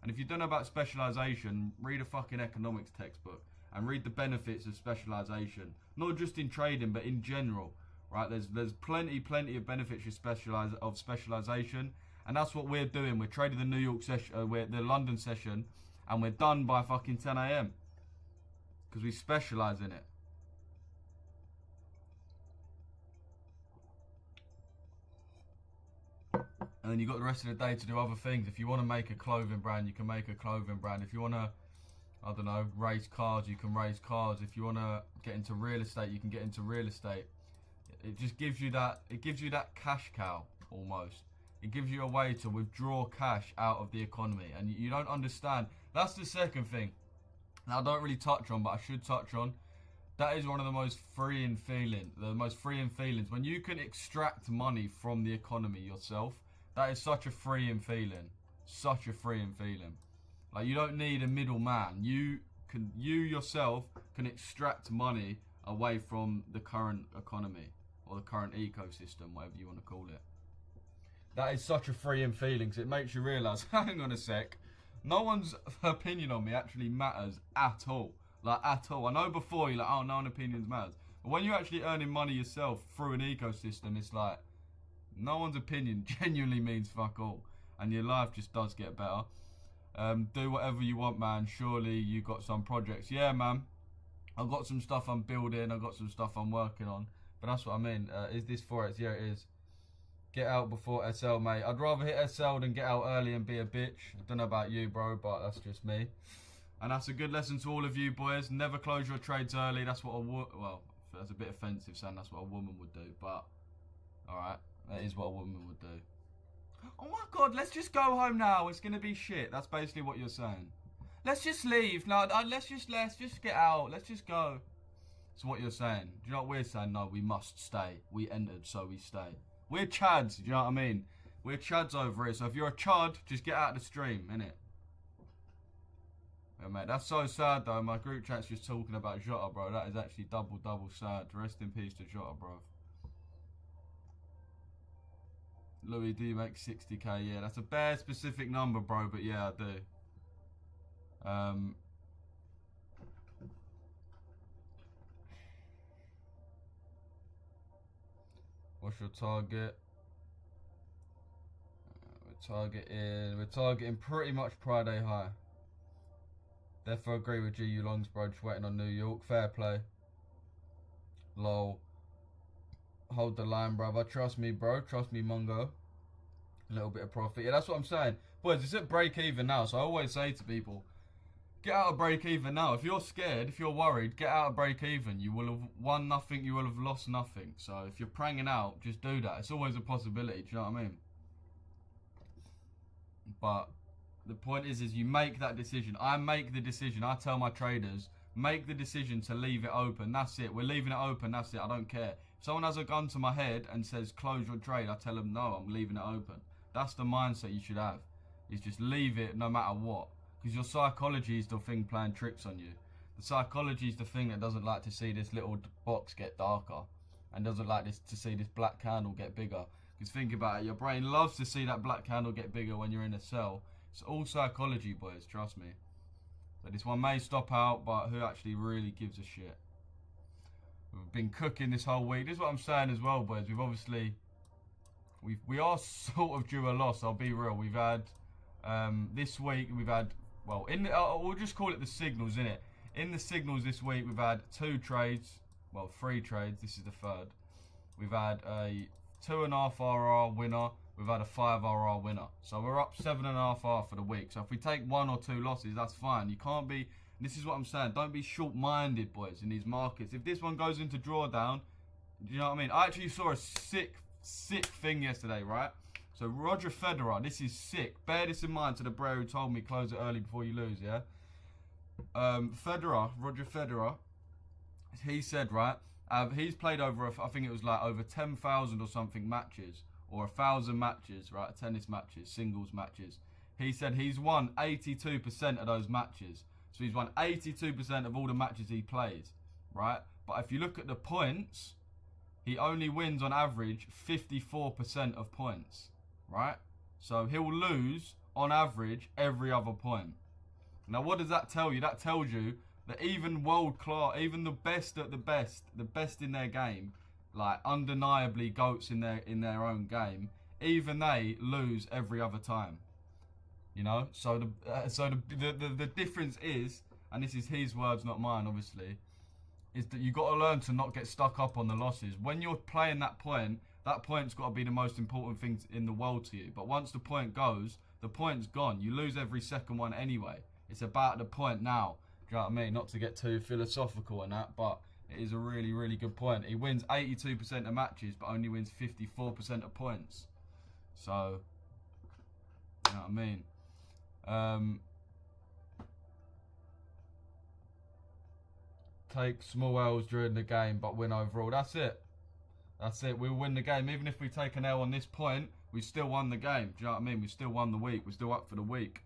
And if you don't know about specialisation, read a fucking economics textbook and read the benefits of specialisation. Not just in trading, but in general, right? There's plenty of benefits of specialisation. And that's what we're doing. We're trading the New York session, the London session, and we're done by fucking 10 a.m. because we specialise in it. And then you've got the rest of the day to do other things. If you want to make a clothing brand, you can make a clothing brand. If you want to, I don't know, race cars, you can race cars. If you want to get into real estate, you can get into real estate. It just gives you that, cash cow almost. It gives you a way to withdraw cash out of the economy, and you don't understand. That's the second thing. Now, I don't really touch on, but I should touch on. That is one of the most freeing feelings. When you can extract money from the economy yourself, that is such a freeing feeling. Such a freeing feeling. Like, you don't need a middleman. You yourself can extract money away from the current economy or the current ecosystem, whatever you want to call it. That is such a freeing feeling, because it makes you realise, hang on a sec, no one's opinion on me actually matters at all. Like, at all. I know before you're like, oh, no one opinions matters. But when you're actually earning money yourself through an ecosystem, it's like, no one's opinion genuinely means fuck all. And your life just does get better. Do whatever you want, man. Surely you got some projects. Yeah, man. I've got some stuff I'm building. I've got some stuff I'm working on. But that's what I mean. Is this Forex? Yeah, it is. Get out before SL, mate. I'd rather hit SL than get out early and be a bitch. I don't know about you, bro, but that's just me. And that's a good lesson to all of you, boys. Never close your trades early. That's what well, that's a bit offensive saying that's what a woman would do, but alright, that is what a woman would do. Oh my god, let's just go home now. It's gonna be shit. That's basically what you're saying. Let's just leave. No, let's just get out. Let's just go. That's what you're saying. Do you know what we're saying? No, we must stay. We entered, so we stay. We're chads, do you know what I mean? We're chads over here, so if you're a chud, just get out of the stream, innit? Yeah, mate, that's so sad though. My group chat's just talking about Jota, bro. That is actually double sad. Rest in peace to Jota, bro. Louis, do you make 60k? Yeah, that's a bare specific number, bro, but yeah, I do. What's your target? We're targeting pretty much Friday high. Therefore, agree with GU Longs, bro. Just waiting on New York. Fair play. Lol. Hold the line, brother. Trust me, bro. Trust me, Mongo. A little bit of profit. Yeah, that's what I'm saying. Boys, it's at break even now. So I always say to people, get out of break even now. If you're scared, if you're worried, get out of break even. You will have won nothing. You will have lost nothing. So if you're pranging out, just do that. It's always a possibility. Do you know what I mean? But the point is you make that decision. I make the decision. I tell my traders, make the decision to leave it open. That's it. We're leaving it open. That's it. I don't care. If someone has a gun to my head and says, close your trade, I tell them, no, I'm leaving it open. That's the mindset you should have. Is just leave it no matter what. Because your psychology is the thing playing tricks on you. The psychology is the thing that doesn't like to see this little box get darker. And doesn't like to see this black candle get bigger. Because think about it, your brain loves to see that black candle get bigger when you're in a cell. It's all psychology, boys, trust me. So this one may stop out, but who actually really gives a shit? We've been cooking this whole week. This is what I'm saying as well, boys. We've obviously... We are sort of due a loss, I'll be real. We've had... this week, we've had... Well, we'll just call it the signals, innit? In the signals this week, we've had 2 trades. Well, 3 trades. This is the 3rd. We've had a 2.5 RR winner. We've had a 5 RR winner. So we're up 7.5 R for the week. So if we take 1 or 2 losses, that's fine. You can't be... This is what I'm saying. Don't be short-minded, boys, in these markets. If this one goes into drawdown, do you know what I mean? I actually saw a sick thing yesterday, right? So Roger Federer, this is sick. Bear this in mind to the bro who told me close it early before you lose, yeah? Roger Federer, he said, right, he's played over, I think it was like over 10,000 or something matches, or 1,000 matches, right, tennis matches, singles matches. He said he's won 82% of those matches. So he's won 82% of all the matches he plays, right? But if you look at the points, he only wins on average 54% of points, right? So he'll lose on average every other point. Now what does that tell you? That tells you that even world class, even the best at the best in their game, like undeniably GOATs in their own game, even they lose every other time. You know, so the difference is, and this is his words, not mine, obviously, is that you got to learn to not get stuck up on the losses. When you're playing that point's got to be the most important thing in the world to you. But once the point goes, the point's gone. You lose every second one anyway. It's about the point now. Do you know what I mean? Not to get too philosophical and that, but it is a really, really good point. He wins 82% of matches, but only wins 54% of points. So, you know what I mean? Take small L's during the game, but win overall. That's it. That's it. We'll win the game. Even if we take an L on this point, we still won the game. Do you know what I mean? We still won the week. We're still up for the week.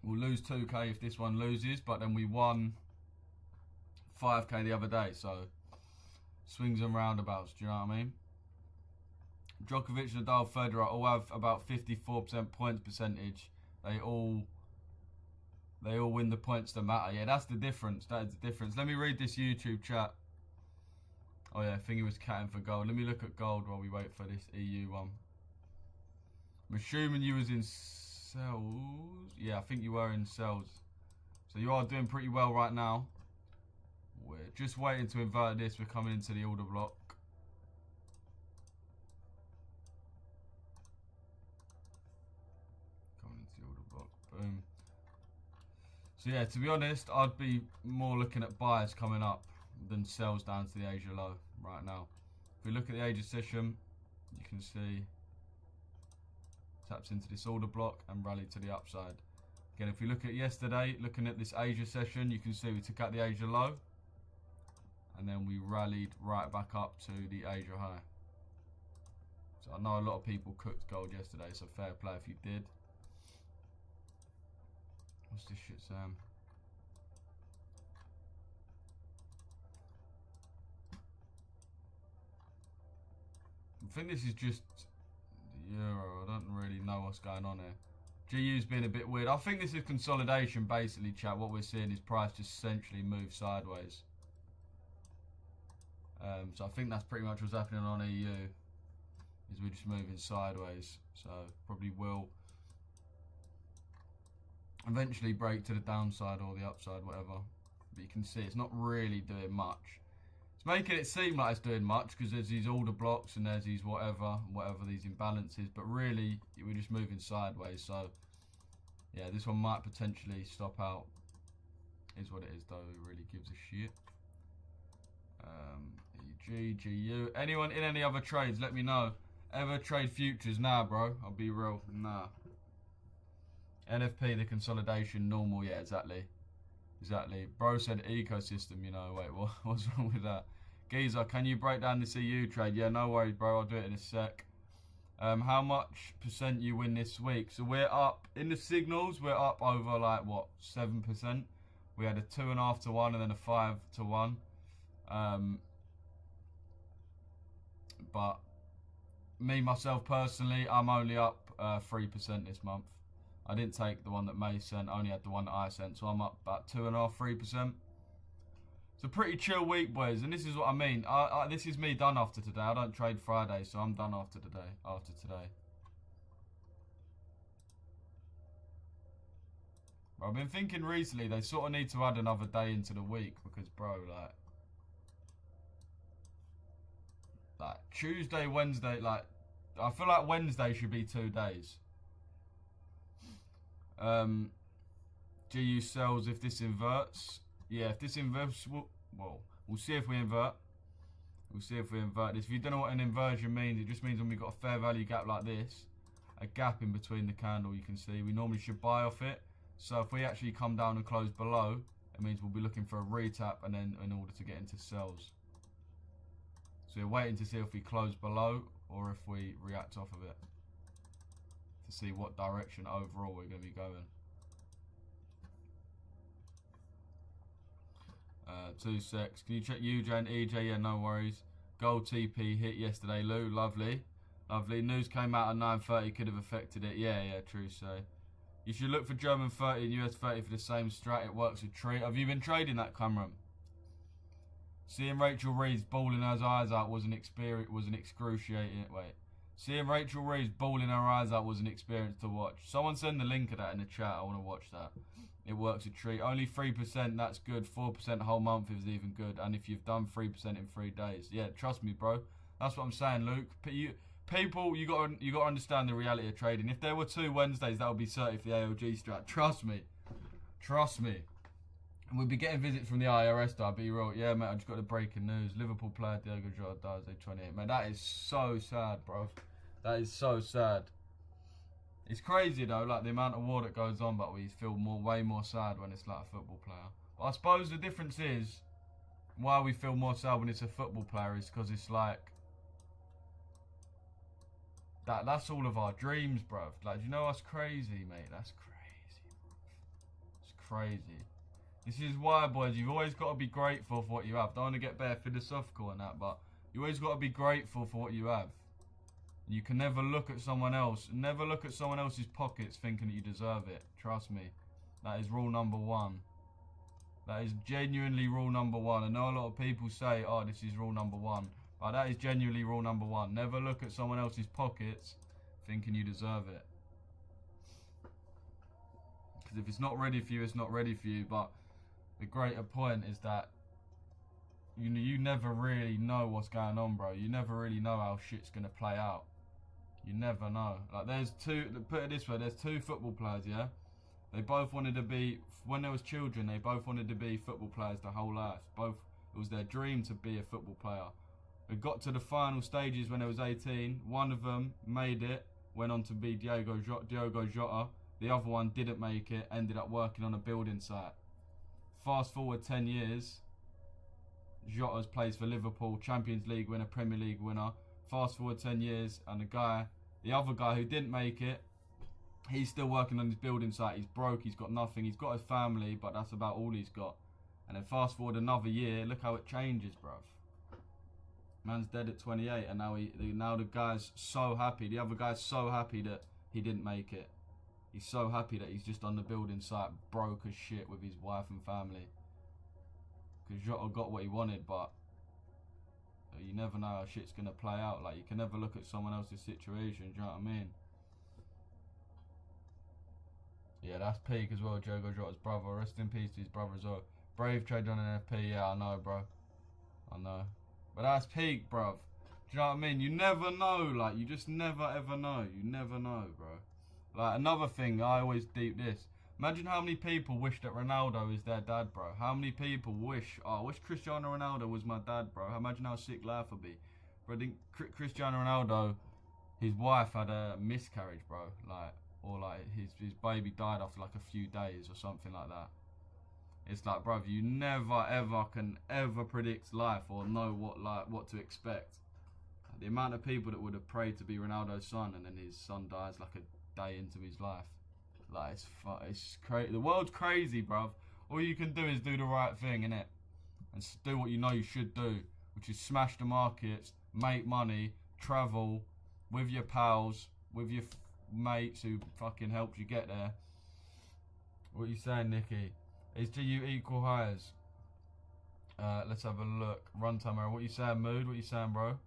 We'll lose 2k if this one loses, but then we won 5k the other day. So, swings and roundabouts. Do you know what I mean? Djokovic, Nadal, Federer all have about 54% points percentage. They all win the points that matter. Yeah, that's the difference. That is the difference. Let me read this YouTube chat. Oh yeah, I think he was catting for gold. Let me look at gold while we wait for this EU one. I'm assuming you was in cells. Yeah, I think you were in cells. So you are doing pretty well right now. We're just waiting to invert this. We're coming into the order block. Boom. So yeah, to be honest, I'd be more looking at buyers coming up than sells down to the Asia low right now. If we look at the Asia session, you can see taps into this order block and rallied to the upside. Again, if we look at yesterday, looking at this Asia session, you can see we took out the Asia low and then we rallied right back up to the Asia high. So I know a lot of people cooked gold yesterday, so fair play if you did. What's this shit, Sam? I think this is just the euro. I don't really know what's going on here. GU's been a bit weird. I think this is consolidation, basically, chat. What we're seeing is price just essentially move sideways. So I think that's pretty much what's happening on EU. Is we're just moving sideways. So probably will eventually break to the downside or the upside, whatever. But you can see it's not really doing much. It's making it seem like it's doing much because there's these order blocks and there's these whatever these imbalances, but really we're just moving sideways. So yeah, this one might potentially stop out. Is what it is though. It really gives a shit. EG, GU. Anyone in any other trades? Let me know. Ever trade futures? Nah, bro. I'll be real. Nah. NFP, the consolidation, normal. Yeah, exactly. Exactly. Bro said ecosystem, you know. Wait, what's wrong with that? Geezer, can you break down this EU trade? Yeah, no worries, bro. I'll do it in a sec. How much % you win this week? So we're up in the signals. We're up over like what 7%. We had a 2.5 to 1 and then a 5 to 1. But me myself personally, I'm only up 3% this month. I didn't take the one that May sent. I only had the one that I sent, so I'm up about 2.5, 3%. It's a pretty chill week, boys, and this is what I mean. This is me done after today. I don't trade Friday, so I'm done after today. I've been thinking recently they sort of need to add another day into the week because, bro, like Tuesday, Wednesday, like I feel like Wednesday should be 2 days. GU sells if this inverts. Yeah, if this inverts, we'll see if we invert. We'll see if we invert this. If you don't know what an inversion means, it just means when we've got a fair value gap like this, a gap in between the candle, you can see, we normally should buy off it. So if we actually come down and close below, it means we'll be looking for a retap and then in order to get into sells. So we're waiting to see if we close below or if we react off of it to see what direction overall we're going to be going. 2 secs. Can you check UJ and EJ? Yeah, no worries. Gold TP hit yesterday, Lou. Lovely. Lovely. News came out at 9:30. Could have affected it. Yeah, true. So you should look for German 30 and US 30 for the same strat. It works a treat. Have you been trading that, Cameron? Seeing Rachel Reeves bawling her eyes out was an excruciating. Seeing Rachel Reeves bawling her eyes out was an experience to watch. Someone send the link of that in the chat. I want to watch that. It works a treat. Only 3%, that's good. 4% whole month is even good. And if you've done 3% in 3 days, yeah, trust me, bro. That's what I'm saying, Luke. People, you got to understand the reality of trading. If there were 2 Wednesdays, that would be 30 for the ALG strat. Trust me. And we'd be getting visits from the IRS, though. I'll be real. Yeah, mate, I just got the breaking news. Liverpool player Diogo Jota dies at 28. Man, that is so sad, bro. That is so sad. It's crazy though, like the amount of war that goes on, but we feel way more sad when it's like a football player. But I suppose the difference is why we feel more sad when it's a football player is because it's like that's all of our dreams, bruv. Like, you know what's crazy, mate? That's crazy. It's crazy. This is why, boys, you've always got to be grateful for what you have. Don't want to get bare philosophical and that, but you always got to be grateful for what you have. You can never look at someone else. Never look at someone else's pockets thinking that you deserve it. Trust me. That is rule number 1. That is genuinely rule number 1. I know a lot of people say, oh, this is rule number 1. But that is genuinely rule number 1. Never look at someone else's pockets thinking you deserve it. Because if it's not ready for you, it's not ready for you. But the greater point is that you never really know what's going on, bro. You never really know how shit's going to play out. You never know. Like, there's 2, put it this way, there's 2 football players, yeah? They both wanted to be, when they was children, they both wanted to be football players their whole life. It was their dream to be a football player. They got to the final stages when they was 18. One of them made it, went on to be Diogo Jota. The other one didn't make it, ended up working on a building site. Fast forward 10 years, Jota's plays for Liverpool, Champions League winner, Premier League winner. Fast forward 10 years, and the other guy who didn't make it, he's still working on his building site. He's broke, he's got nothing. He's got his family, but that's about all he's got. And then fast forward another year, look how it changes, bruv. Man's dead at 28, and now the guy's so happy. The other guy's so happy that he didn't make it. He's so happy that he's just on the building site, broke as shit with his wife and family. Because Jota got what he wanted, but you never know how shit's going to play out. Like, you can never look at someone else's situation, do you know what I mean? Yeah, that's peak as well. Diogo Jota's brother. Rest in peace to his brother as well. Brave trade on an NFP. Yeah, I know, bro. I know. But that's peak, bruv. Do you know what I mean? You never know. Like, you just never ever know. You never know, bro. Like, another thing, I always deep this. Imagine how many people wish that Ronaldo is their dad, bro. How many people wish, oh, I wish Cristiano Ronaldo was my dad, bro. Imagine how sick life would be. Bro, I think Cristiano Ronaldo, his wife had a miscarriage, bro. Like, or like his baby died after like a few days or something like that. It's like, bruv, you never ever can ever predict life or know what to expect. The amount of people that would have prayed to be Ronaldo's son and then his son dies like a day into his life. Like, it's crazy. The world's crazy, bruv. All you can do is do the right thing, innit? And do what you know you should do, which is smash the markets, make money, travel with your pals, with your mates who fucking helped you get there. What are you saying, Nicky? Is GU equal highs? Let's have a look. Runtime error. What are you saying, Mood? What are you saying, bro?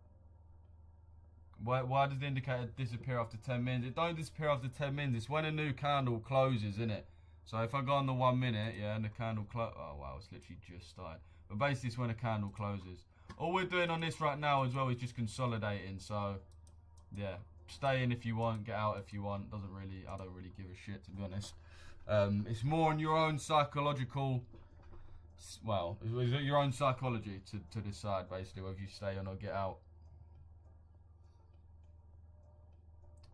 Why does the indicator disappear after 10 minutes? It don't disappear after 10 minutes. It's when a new candle closes, innit? So if I go on the 1 minute, yeah, and the candle oh wow, it's literally just started. But basically it's when a candle closes. All we're doing on this right now as well is just consolidating. So yeah, stay in if you want, get out if you want. I don't really give a shit, to be honest. It's more on your own psychological, well, it's your own psychology to decide basically whether you stay in or get out.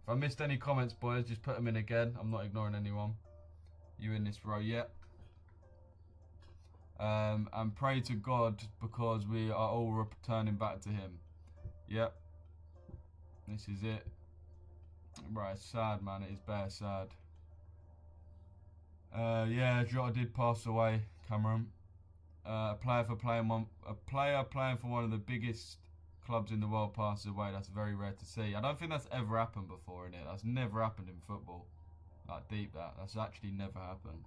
If I missed any comments, boys, just put them in again. I'm not ignoring anyone. You in this row yet? And pray to God because we are all returning back to Him. Yep. This is it. Right, it's sad, man. It is bare sad. Yeah, Jota did pass away, Cameron. A player playing for one of the biggest clubs in the world passes away. That's very rare to see. I don't think that's ever happened before, innit? That's never happened in football. Like, deep that. That's actually never happened.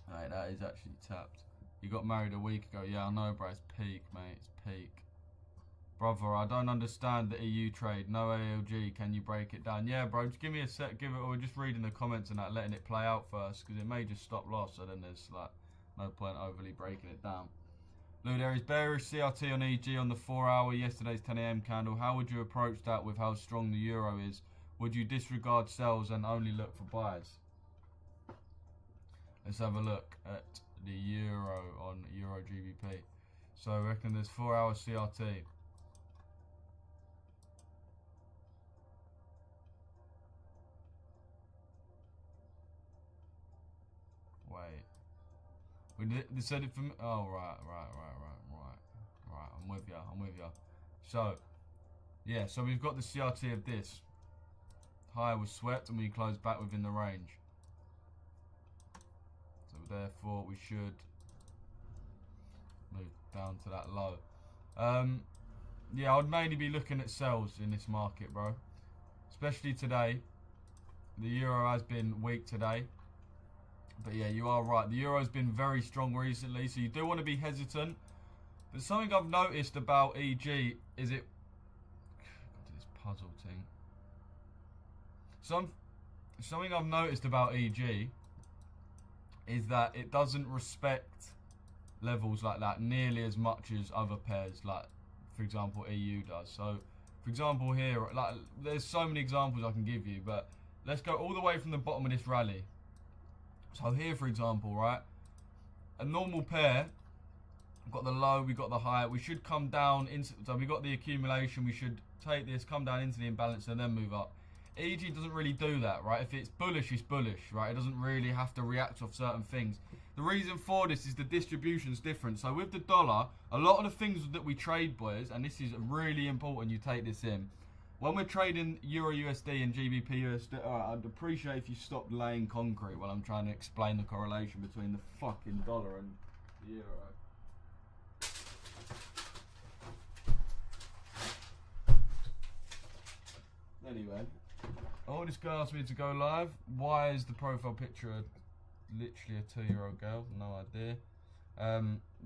Right, that is actually tapped. You got married a week ago. Yeah, I know, bro. It's peak, mate. It's peak. Brother, I don't understand the EU trade. No ALG. Can you break it down? Yeah, bro. Just give me a sec. We're just reading the comments and that, letting it play out first, because it may just stop loss. So then there's like no point overly breaking it down. Lou, there is bearish CRT on EG on the 4 hour, yesterday's 10 AM candle. How would you approach that with how strong the euro is? Would you disregard sells and only look for buys? Let's have a look at the euro on Euro GBP. So I reckon there's 4 hour CRT. Wait. They said it for me. Oh, right. I'm with ya. So, yeah, so we've got the CRT of this. High was swept and we closed back within the range. So therefore we should move down to that low. Yeah, I would mainly be looking at sells in this market, bro. Especially today. The euro has been weak today. But yeah, you are right. The euro's been very strong recently, so you do want to be hesitant. But something I've noticed about EG is it... this puzzle thing. Something I've noticed about EG is that it doesn't respect levels like that nearly as much as other pairs, like, for example, EU does. So, for example, here, like, there's so many examples I can give you, but let's go all the way from the bottom of this rally. So here, for example, right, a normal pair, we've got the low, we've got the high, we should come down, so we've got the accumulation, we should take this, come down into the imbalance and then move up. EG doesn't really do that, right? If it's bullish, right? It doesn't really have to react off certain things. The reason for this is the distribution's different. So with the dollar, a lot of the things that we trade, boys, and this is really important you take this in, when we're trading Euro USD and GBP USD, I'd appreciate if you stopped laying concrete while I'm trying to explain the correlation between the fucking dollar and the euro. Anyway, oh, this girl asked me to go live. Why is the profile picture literally a 2-year-old girl? No idea.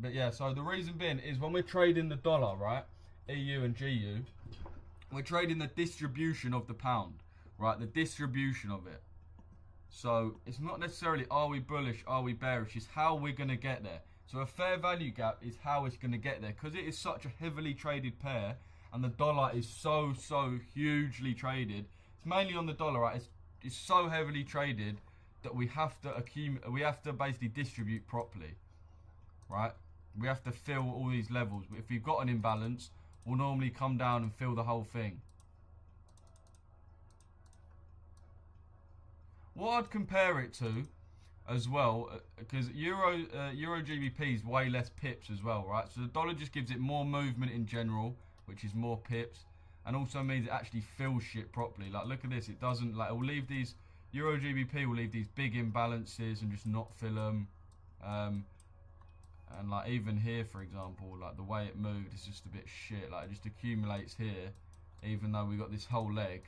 But yeah, so the reason being is when we're trading the dollar, right, EU and GU, We're trading the distribution of the pound, right? The distribution of it. So it's not necessarily are we bullish, are we bearish, it's how we're going to get there. So a fair value gap is how it's going to get there, because it is such a heavily traded pair and the dollar is so hugely traded. It's mainly on the dollar, right? It's so heavily traded that we have to basically distribute properly, right? We have to fill all these levels. If we've got an imbalance, we'll normally come down and fill the whole thing. What I'd compare it to as well, because Euro GBP is way less pips as well, right? So the dollar just gives it more movement in general, which is more pips, and also means it actually fills shit properly. Like, look at this, it doesn't, like, it will leave these, Euro GBP will leave these big imbalances and just not fill them. And like even here, for example, like the way it moved is just a bit shit. Like it just accumulates here, even though we got this whole leg.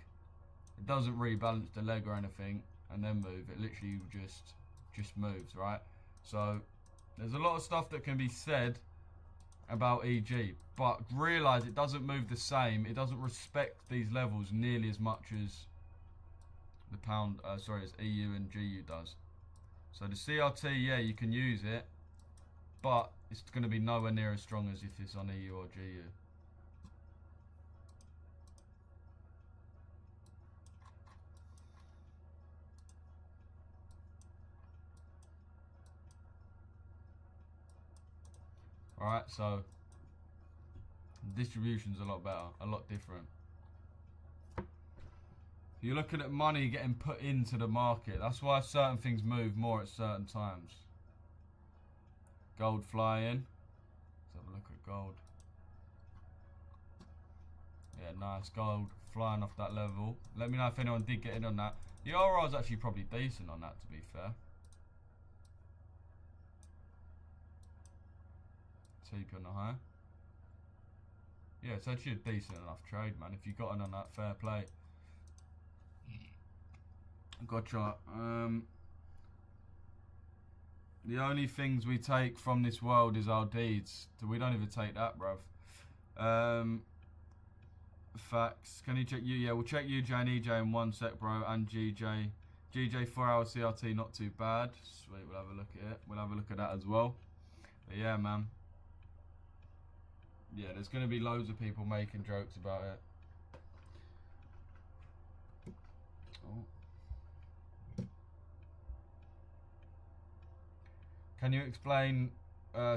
It doesn't rebalance the leg or anything and then move. It literally just moves, right? So there's a lot of stuff that can be said about EG, but realise it doesn't move the same. It doesn't respect these levels nearly as much as the pound, as EU and GU does. So the CRT, yeah, you can use it, but it's going to be nowhere near as strong as if it's on EU or GU. Alright, so the distribution's a lot better, a lot different. You're looking at money getting put into the market. That's why certain things move more at certain times. Gold flying. Let's have a look at gold. Yeah, nice. Gold flying off that level. Let me know if anyone did get in on that. The RR is actually probably decent on that, to be fair. TP on the high. Yeah, it's actually a decent enough trade, man. If you got in on that, fair play. Gotcha. The only things we take from this world is our deeds. We don't even take that, bruv. Facts. Can you check you? Yeah, we'll check UJ and EJ in 1 sec, bro. And GJ. GJ 4-hour CRT, not too bad. Sweet, we'll have a look at it. We'll have a look at that as well. But yeah, man. Yeah, there's going to be loads of people making jokes about it. Oh. Can you explain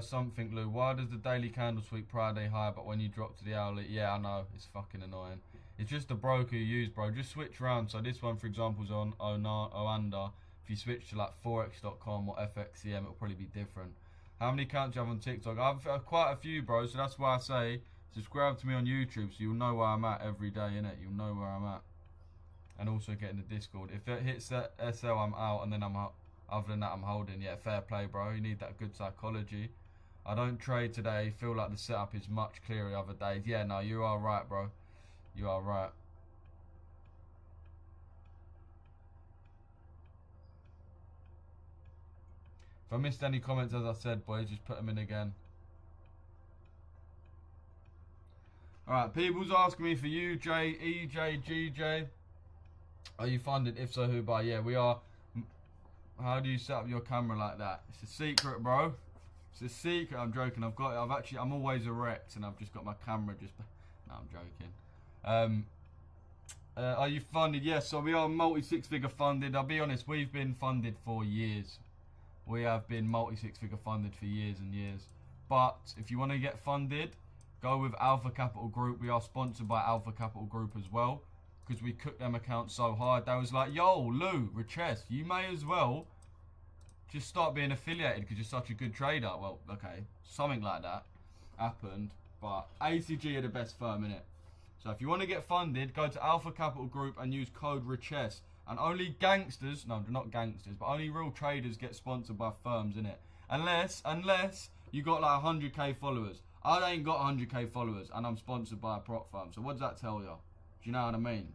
something, Lou? Why does the daily candle sweep Friday high, but when you drop to the hourly... Yeah, I know. It's fucking annoying. It's just the broker you use, bro. Just switch around. So this one, for example, is on Oanda. If you switch to like Forex.com or FXCM, it'll probably be different. How many accounts do you have on TikTok? I've quite a few, bro. So that's why I say subscribe to me on YouTube, so you'll know where I'm at every day, innit? You'll know where I'm at. And also get in the Discord. If it hits that SL, I'm out, and then I'm out. Other than that, I'm holding. Yeah, fair play, bro. You need that good psychology. I don't trade today. Feel like the setup is much clearer the other days. Yeah, no, you are right, bro. You are right. If I missed any comments, as I said, boys, just put them in again. Alright, people's asking me for UJ, EJ, GJ. Are you funded? If so, who by? Yeah, we are. How do you set up your camera like that? It's a secret, bro. It's a secret. I'm joking. I'm always erect, and I've just got my camera just... No, I'm joking. Are you funded? Yes, so we are multi-6-figure funded. I'll be honest, we've been funded for years. We have been multi-6-figure funded for years and years. But if you want to get funded, go with Alpha Capital Group. We are sponsored by Alpha Capital Group as well, because we cooked them accounts so hard. They was like, yo, Lou, Riches, you may as well just start being affiliated because you're such a good trader. Well, okay, something like that happened. But ACG are the best firm, innit? So if you want to get funded, go to Alpha Capital Group and use code Riches. And only gangsters, no, not gangsters, but only real traders get sponsored by firms, innit? Unless you got like 100k followers. I ain't got 100k followers and I'm sponsored by a prop firm. So what does that tell you? Do you know what I mean?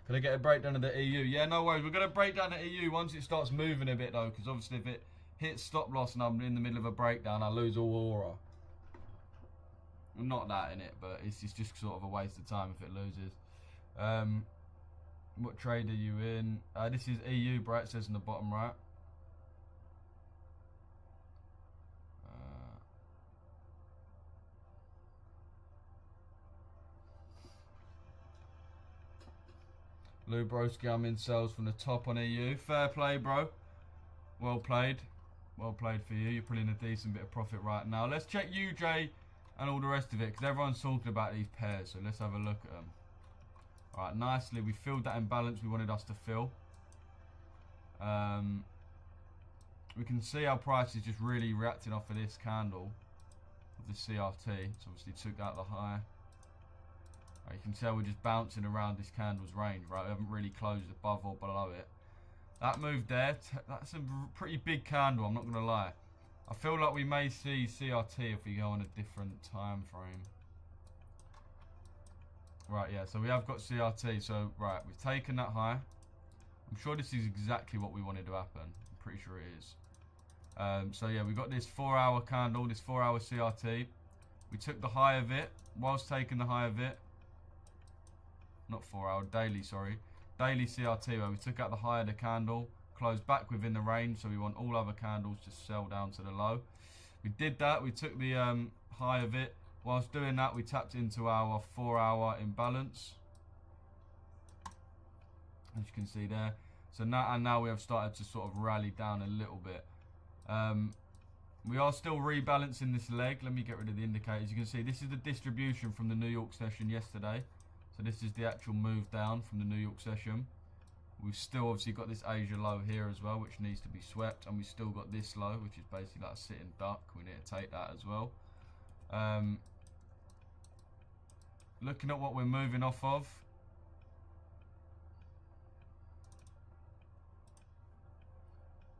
Can I get a breakdown of the EU? Yeah, no worries. We're going to break down the EU once it starts moving a bit, though, because obviously if it hits stop loss and I'm in the middle of a breakdown, I lose all aura. not that in it, but it's just sort of a waste of time if it loses. What trade are you in? This is EU, bro. It says in the bottom right. Lou Broski, I'm in sales from the top on EU. Fair play, bro. Well played. Well played for you. You're pulling a decent bit of profit right now. Let's check UJ and all the rest of it, because everyone's talking about these pairs. So let's have a look at them. Alright, nicely. We filled that imbalance we wanted us to fill. We can see our price is just really reacting off of this candle of the CRT. It's obviously took out the high. Right, you can tell we're just bouncing around this candle's range, right? We haven't really closed above or below it. That move there, that's a pretty big candle, I'm not going to lie. I feel like we may see CRT if we go on a different time frame. Right, yeah, so we have got CRT. So, right, we've taken that high. I'm sure this is exactly what we wanted to happen. I'm pretty sure it is. So, yeah, we've got this 4-hour candle, this 4-hour CRT. We took the high of it. Whilst taking the high of it, not 4-hour, daily, sorry. Daily CRT, where we took out the high of the candle, closed back within the range, so we want all other candles to sell down to the low. We did that, we took the high of it. Whilst doing that, we tapped into our 4-hour imbalance, as you can see there. So now we have started to sort of rally down a little bit. We are still rebalancing this leg. Let me get rid of the indicators. You can see this is the distribution from the New York session yesterday. So this is the actual move down from the New York session. We've still obviously got this Asia low here as well, which needs to be swept. And we've still got this low, which is basically like a sitting duck. We need to take that as well. Looking at what we're moving off of.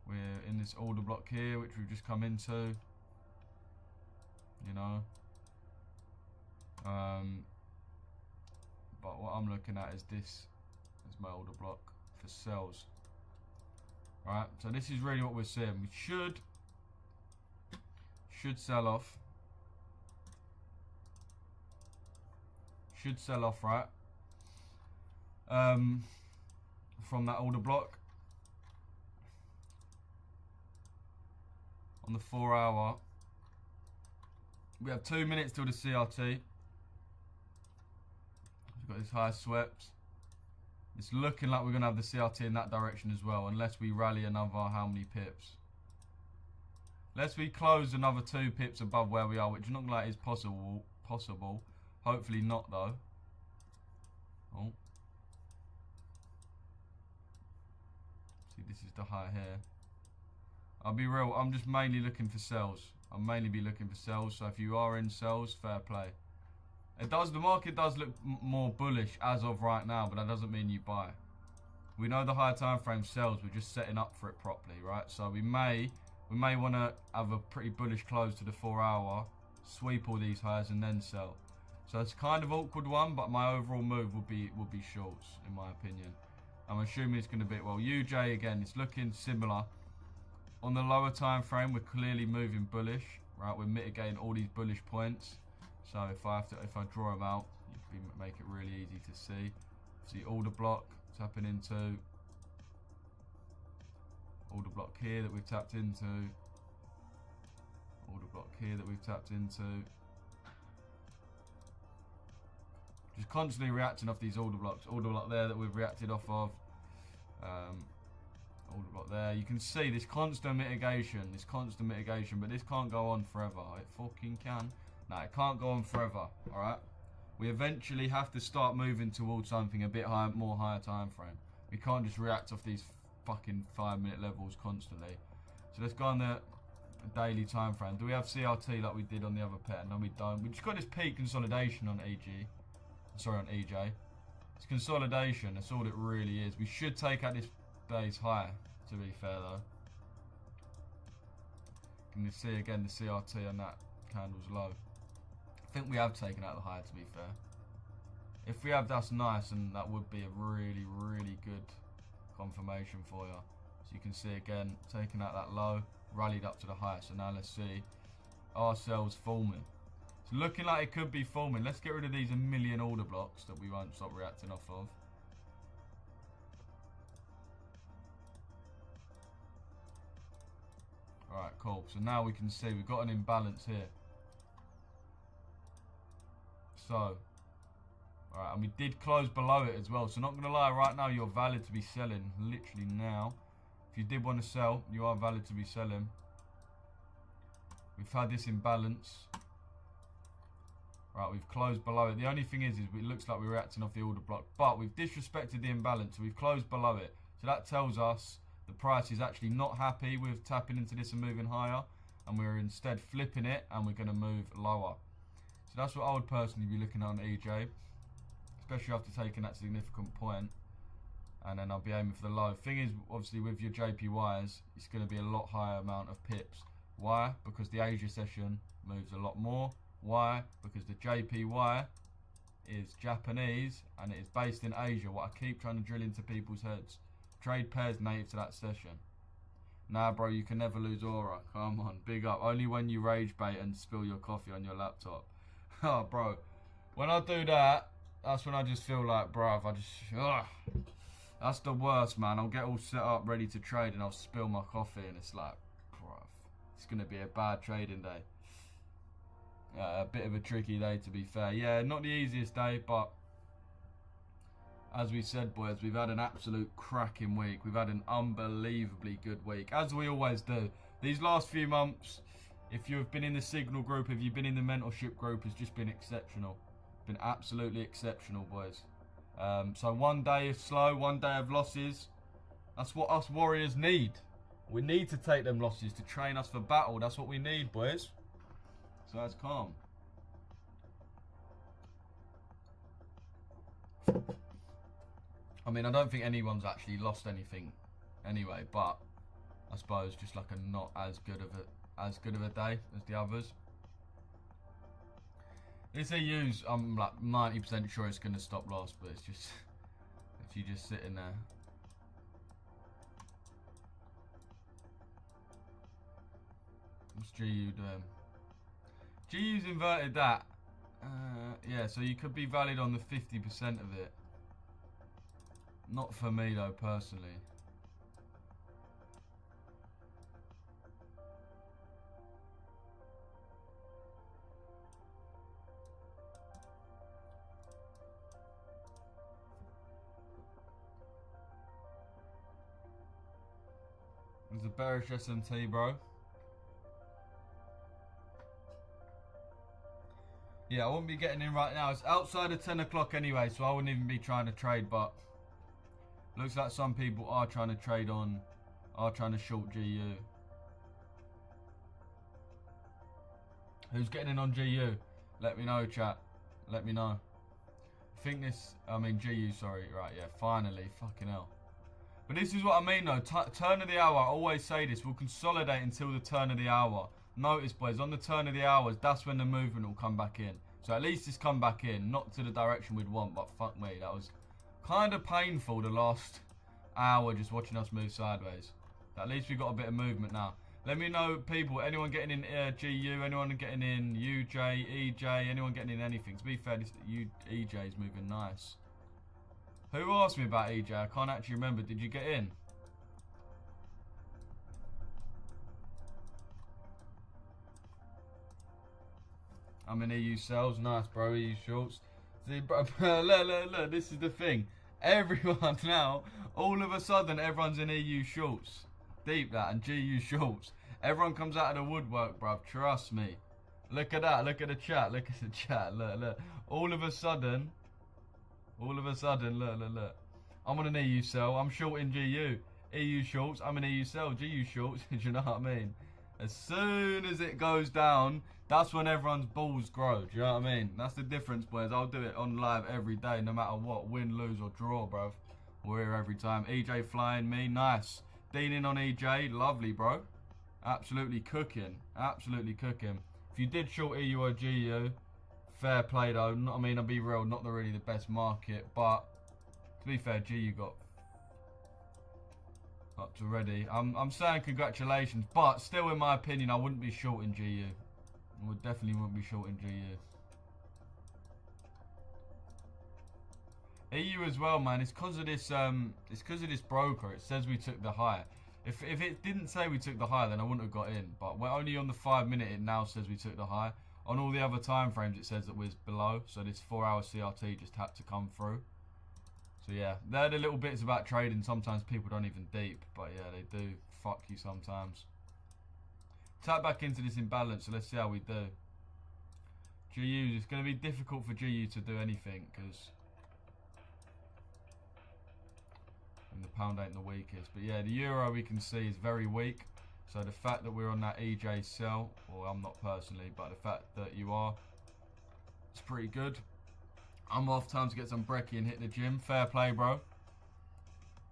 We're in this order block here, which we've just come into. You know. But what I'm looking at is this as my order block for sells. Alright, so this is really what we're seeing. We should sell off. Should sell off, right? From that order block. On the 4-hour. We have 2 minutes till the CRT. Got this high swept. It's looking like we're going to have the CRT in that direction as well, unless we rally another how many pips. Unless we close another 2 pips above where we are, which not like is possible. Hopefully not though. Oh. See, this is the high here. I'll be real, I'm just mainly looking for sells. I'll mainly be looking for sells, so if you are in sells, fair play. The market does look more bullish as of right now, but that doesn't mean you buy. We know the higher time frame sells, we're just setting up for it properly, right? So we may want to have a pretty bullish close to the 4-hour, sweep all these highs and then sell. So it's kind of awkward one, but my overall move would be shorts, in my opinion. I'm assuming it's going to be, well, UJ again, it's looking similar. On the lower time frame, we're clearly moving bullish, right? We're mitigating all these bullish points. So if I draw them out, you make it really easy to see. See order block tapping into, order block here that we've tapped into, order block here that we've tapped into. Just constantly reacting off these order blocks. Order block there that we've reacted off of. Order block there. You can see this constant mitigation, but this can't go on forever. It fucking can. No, it can't go on forever, alright? We eventually have to start moving towards something a bit higher, more higher time frame. We can't just react off these fucking 5-minute levels constantly. So let's go on the daily time frame. Do we have CRT like we did on the other pair? No, we don't. We just got this peak consolidation on on EJ. It's consolidation, that's all it really is. We should take out this day's high, to be fair though. Can you see again the CRT on that candle's low? I think we have taken out the high, to be fair. If we have, that's nice, and that would be a really, really good confirmation for you. So you can see again, taking out that low, rallied up to the high. So now let's see our sells forming. It's looking like it could be forming. Let's get rid of these 1,000,000 order blocks that we won't stop reacting off of. Alright, cool. So now we can see we've got an imbalance here. So, alright, and we did close below it as well. So not going to lie, right now you're valid to be selling. Literally now. If you did want to sell, you are valid to be selling. We've had this imbalance. Right, we've closed below it. The only thing is it looks like we're reacting off the order block. But we've disrespected the imbalance, so we've closed below it. So that tells us the price is actually not happy with tapping into this and moving higher. And we're instead flipping it, and we're going to move lower. So that's what I would personally be looking at on EJ. Especially after taking that significant point. And then I'll be aiming for the low. Thing is, obviously, with your JPYs, it's going to be a lot higher amount of pips. Why? Because the Asia session moves a lot more. Why? Because the JPY is Japanese and it is based in Asia. What I keep trying to drill into people's heads. Trade pairs native to that session. Nah, bro, you can never lose aura. Come on, big up. Only when you rage bait and spill your coffee on your laptop. Oh, bro. When I do that, that's when I just feel like, bruv, that's the worst, man. I'll get all set up, ready to trade, and I'll spill my coffee, and it's like, bruv, it's going to be a bad trading day. A bit of a tricky day, to be fair. Yeah, not the easiest day, but as we said, boys, we've had an absolute cracking week. We've had an unbelievably good week, as we always do. These last few months, if you've been in the Signal group, if you've been in the mentorship group, has just been exceptional. Been absolutely exceptional, boys. So one day of slow, one day of losses. That's what us warriors need. We need to take them losses to train us for battle. That's what we need, boys. So that's calm. I mean, I don't think anyone's actually lost anything anyway, but I suppose just like a not as good of a day as the others. This EU's, I'm like 90% sure it's going to stop loss, but it's just, if you just sit in there. What's GU doing? GU's inverted that. Yeah, so you could be valid on the 50% of it. Not for me though, personally. There's a bearish SMT, bro. Yeah, I wouldn't be getting in right now. It's outside of 10 o'clock anyway, so I wouldn't even be trying to trade, but looks like some people are trying to trade on, are trying to short GU. Who's getting in on GU? Let me know, chat. Let me know. I think this, I mean GU, sorry. Right, yeah, finally. Fucking hell. But this is what I mean though. Turn of the hour, I always say this. We'll consolidate until the turn of the hour. Notice, boys, on the turn of the hours, that's when the movement will come back in. So at least it's come back in. Not to the direction we'd want, but fuck me. That was kind of painful the last hour just watching us move sideways. At least we got a bit of movement now. Let me know, people, anyone getting in GU, anyone getting in UJ, EJ, anyone getting in anything. To be fair, this EJ is moving nice. Who asked me about EJ? I can't actually remember. Did you get in? I'm in EU sales. Nice, bro. EU shorts. See, bro, look, this is the thing. Everyone now, all of a sudden, everyone's in EU shorts. Deep that, and GU shorts. Everyone comes out of the woodwork, bruv. Trust me. Look at that. Look at the chat. Look at the chat. Look. All of a sudden, look. I'm on an EU sell. I'm shorting GU. EU shorts. I'm an EU sell. GU shorts. Do you know what I mean? As soon as it goes down, that's when everyone's balls grow. Do you know what I mean? That's the difference, boys. I'll do it on live every day, no matter what. Win, lose, or draw, bruv. We're here every time. EJ flying me. Nice. Dean in on EJ. Lovely, bro. Absolutely cooking. Absolutely cooking. If you did short EU or GU, fair play, though. I mean, I'll be real. Not really the best market. But, to be fair, GU got up to ready. I'm saying congratulations. But, still, in my opinion, I wouldn't be shorting GU. We definitely won't be short in GU. EU as well, man. It's because of this. It's because of this broker. It says we took the high. If it didn't say we took the high, then I wouldn't have got in. But we're only on the 5 minute. It now says we took the high. On all the other time frames, it says that we're below. So this 4 hour CRT just had to come through. So yeah, they're the little bits about trading. Sometimes people don't even deep, but yeah, they do fuck you sometimes. Tap back into this imbalance. So let's see how we do. GU. It's going to be difficult for GU to do anything because. And the pound ain't the weakest, but yeah, the euro we can see is very weak. So the fact that we're on that EJ sell, or I'm not personally, but the fact that you are, it's pretty good. I'm off, time to get some brekkie and hit the gym. Fair play, bro.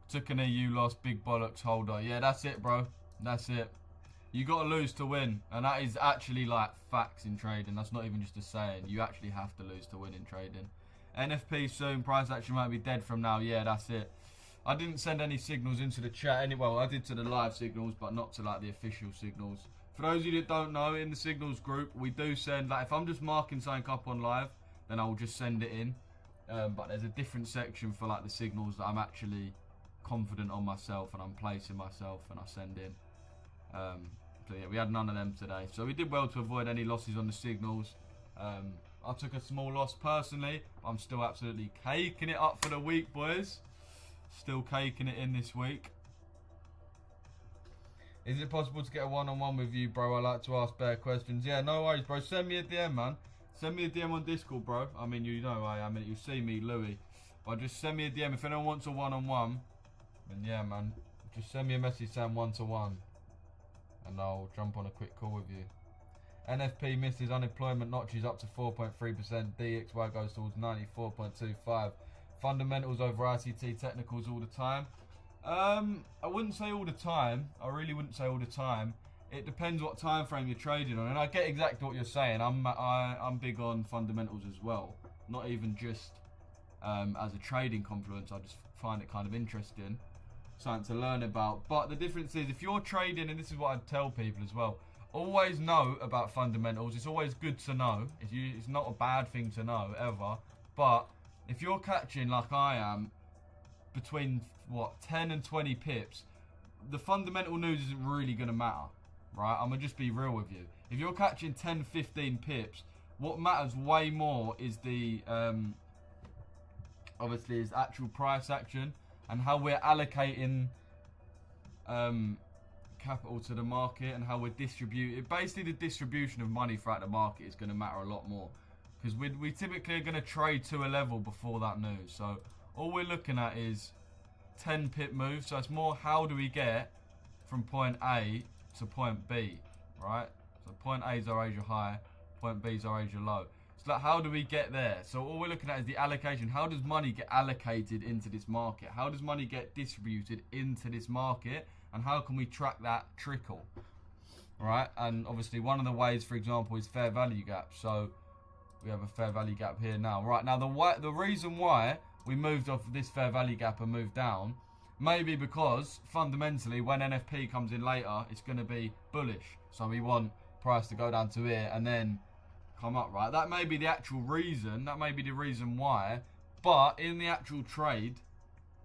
Took an EU loss, big bollocks holder. Yeah, that's it, bro. That's it. You got to lose to win, and that is actually like facts in trading. That's not even just a saying. You actually have to lose to win in trading. NFP soon. Price action might be dead from now. Yeah, that's it. I didn't send any signals into the chat. Well, I did to the live signals, but not to like the official signals. For those of you that don't know, in the signals group, we do send, like if I'm just marking something up on live, then I'll just send it in. But there's a different section for like the signals that I'm actually confident on myself and I'm placing myself and I send in. So yeah, we had none of them today. So we did well to avoid any losses on the signals. I took a small loss personally. I'm still absolutely caking it up for the week, boys. Still caking it in this week. Is it possible to get a one-on-one with you, bro? I like to ask better questions. Yeah, no worries, bro. Send me a DM, man. Send me a DM on Discord, bro. I mean, you know I am. You see me, Louis. But just send me a DM. If anyone wants a one-on-one, then yeah, man. Just send me a message saying one-to-one. And I'll jump on a quick call with you. NFP misses unemployment notches up to 4.3%. DXY goes towards 94.25. Fundamentals over ICT technicals all the time. I wouldn't say all the time. I really wouldn't say all the time. It depends what time frame you're trading on, and I get exactly what you're saying. I'm big on fundamentals as well. Not even just as a trading confluence. I just find it kind of interesting, something to learn about. But the difference is, if you're trading, and this is what I tell people as well, always know about fundamentals. It's always good to know. It's not a bad thing to know ever, but if you're catching, like I am, between, 10 and 20 pips, the fundamental news isn't really going to matter, right? I'm going to just be real with you. If you're catching 10, 15 pips, what matters way more is the, obviously, is actual price action and how we're allocating capital to the market and how we're distributing. Basically, the distribution of money throughout the market is going to matter a lot more. Because we typically are going to trade to a level before that news. So all we're looking at is 10 pip moves. So it's more how do we get from point A to point B, right? So point A is our Asia high, point B is our Asia low. So like, how do we get there? So all we're looking at is the allocation. How does money get allocated into this market? How does money get distributed into this market? And how can we track that trickle, right? And obviously one of the ways, for example, is fair value gap. So we have a fair value gap here now. Right, now the reason why we moved off this fair value gap and moved down, maybe because fundamentally when NFP comes in later, it's going to be bullish. So we want price to go down to here and then come up, right? That may be the actual reason. That may be the reason why. But in the actual trade,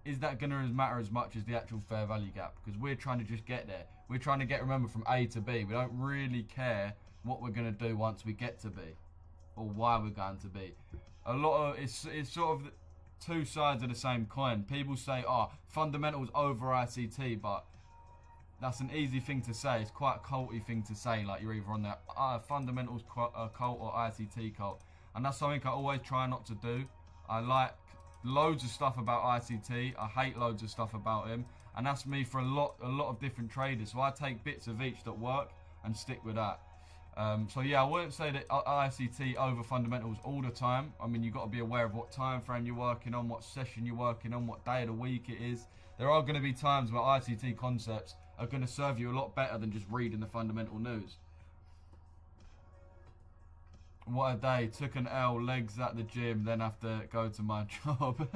is that going to matter as much as the actual fair value gap? Because we're trying to just get there. We're trying to get, remember, from A to B. We don't really care what we're going to do once we get to B, or why we're going to be. A lot of it's sort of two sides of the same coin. People say, oh, fundamentals over ICT, but that's an easy thing to say. It's quite a culty thing to say, like you're either on the fundamentals cult or ICT cult, and that's something I always try not to do. I like loads of stuff about ICT. I hate loads of stuff about him, and that's me for a lot of different traders. So I take bits of each that work and stick with that. So yeah, I wouldn't say that ICT over fundamentals all the time. I mean, you've got to be aware of what time frame you're working on, what session you're working on, what day of the week it is. There are going to be times where ICT concepts are going to serve you a lot better than just reading the fundamental news. What a day. Took an L, legs at the gym, then have to go to my job.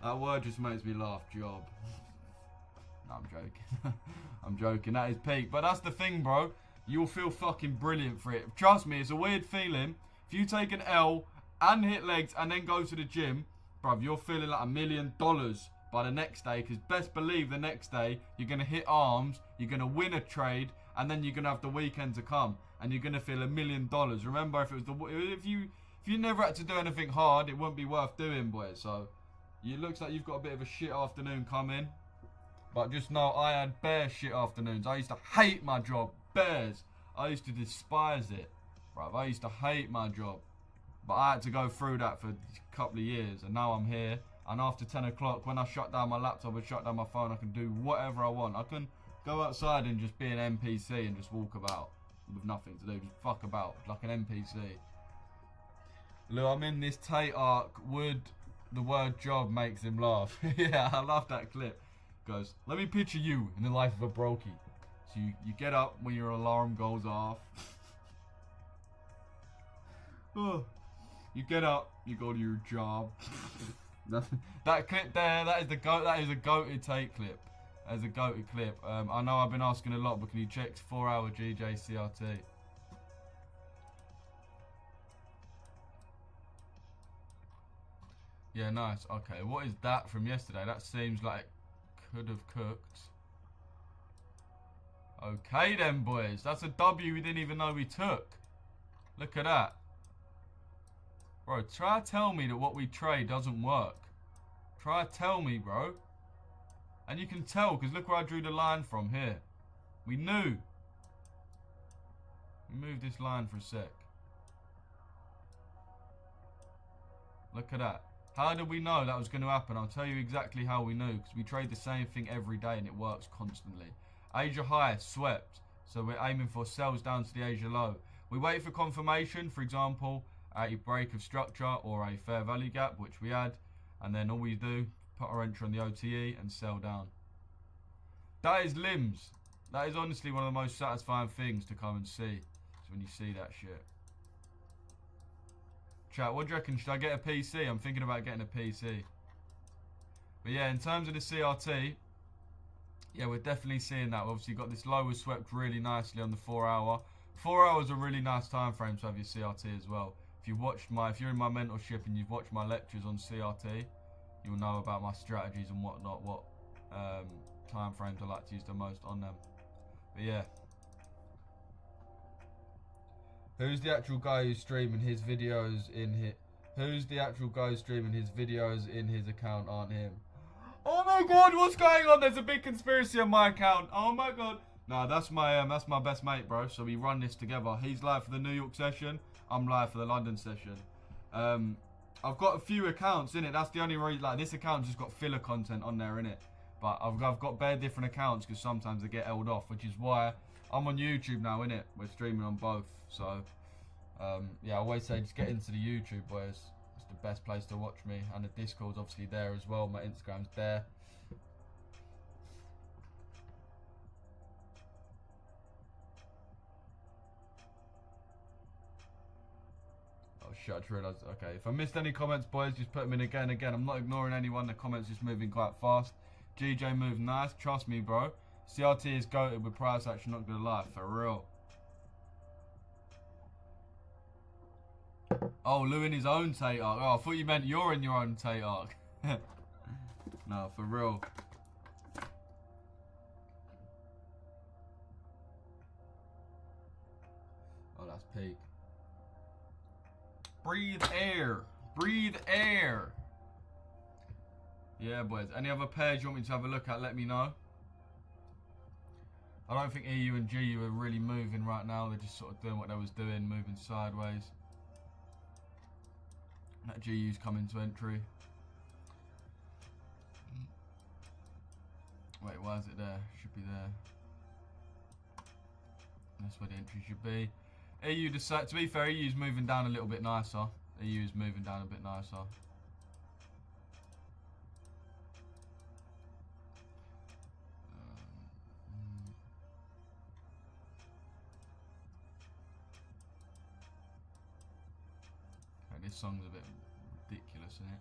That word just makes me laugh, job. No, I'm joking. I'm joking. That is peak. But that's the thing, bro. You'll feel fucking brilliant for it. Trust me, it's a weird feeling. If you take an L and hit legs and then go to the gym, bruv, you're feeling like $1 million by the next day. Because best believe the next day, you're going to hit arms, you're going to win a trade, and then you're going to have the weekend to come. And you're going to feel $1 million. Remember, if you never had to do anything hard, it wouldn't be worth doing, boys. So, it looks like you've got a bit of a shit afternoon coming. But just know, I had bare shit afternoons. I used to hate my job. Bears. I used to despise it. Bruv, I used to hate my job. But I had to go through that for a couple of years. And now I'm here. And after 10 o'clock, when I shut down my laptop and shut down my phone, I can do whatever I want. I can go outside and just be an NPC and just walk about with nothing to do. Just fuck about like an NPC. Look, I'm in this Tate arc. Would the word job makes him laugh. Yeah, I love that clip. Goes, let me picture you in the life of a brokey. So you get up when your alarm goes off. Oh, you get up, you go to your job. That clip there, that is a goated Tate clip. That is a goated clip. I know I've been asking a lot, but can you check 4-hour GJ CRT? Yeah, nice. Okay, what is that from yesterday? That seems like could have cooked. Okay then, boys. That's a W we didn't even know we took. Look at that. Bro, try to tell me that what we trade doesn't work. Try to tell me, bro. And you can tell, because look where I drew the line from here. We knew. We moved this line for a sec. Look at that. How did we know that was going to happen? I'll tell you exactly how we knew, because we trade the same thing every day and it works constantly. Asia high, swept. So we're aiming for sells down to the Asia low. We wait for confirmation, for example, a break of structure or a fair value gap, which we had. And then all we do, put our entry on the OTE and sell down. That is limbs. That is honestly one of the most satisfying things to come and see. So when you see that shit. Chat, what do you reckon? Should I get a PC? I'm thinking about getting a PC. But yeah, in terms of the CRT, yeah, we're definitely seeing that. We've obviously got this low was swept really nicely on the 4 hour. 4 hours a really nice time frame to have your CRT as well. If you're in my mentorship and you've watched my lectures on CRT, you'll know about my strategies and whatnot, what time frames I like to use the most on them. But yeah. Who's the actual guy who's streaming his videos in his... Who's the actual guy who's streaming his videos in his account aren't him? Oh my god, what's going on? There's a big conspiracy on my account. Oh my god. Nah, that's my best mate, bro. So we run this together. He's live for the New York session. I'm live for the London session. I've got a few accounts in it. That's the only reason. Like, this account's just got filler content on there in it. But I've got bare different accounts because sometimes they get held off, which is why I'm on YouTube now, innit? We're streaming on both. So, yeah, I always say just get into the YouTube, boys. It's the best place to watch me. And the Discord's obviously there as well. My Instagram's there. Oh, shit, I just realised. Okay, if I missed any comments, boys, just put them in again. I'm not ignoring anyone. The comments just moving quite fast. GJ move nice. Trust me, bro. CRT is goated with price action, not gonna lie. For real. Oh, Lou in his own Tate arc. Oh, I thought you meant you're in your own Tate arc. No, for real. Oh, that's peak. Breathe air. Breathe air. Yeah, boys. Any other pairs you want me to have a look at, let me know. I don't think EU and GU are really moving right now. They're just sort of doing what they was doing, moving sideways. That GU's coming to entry. Wait, why is it there? Should be there. That's where the entry should be. EU decide. To be fair, EU's moving down a little bit nicer. EU's moving down a bit nicer. Okay, this song's a bit ridiculous, isn't it?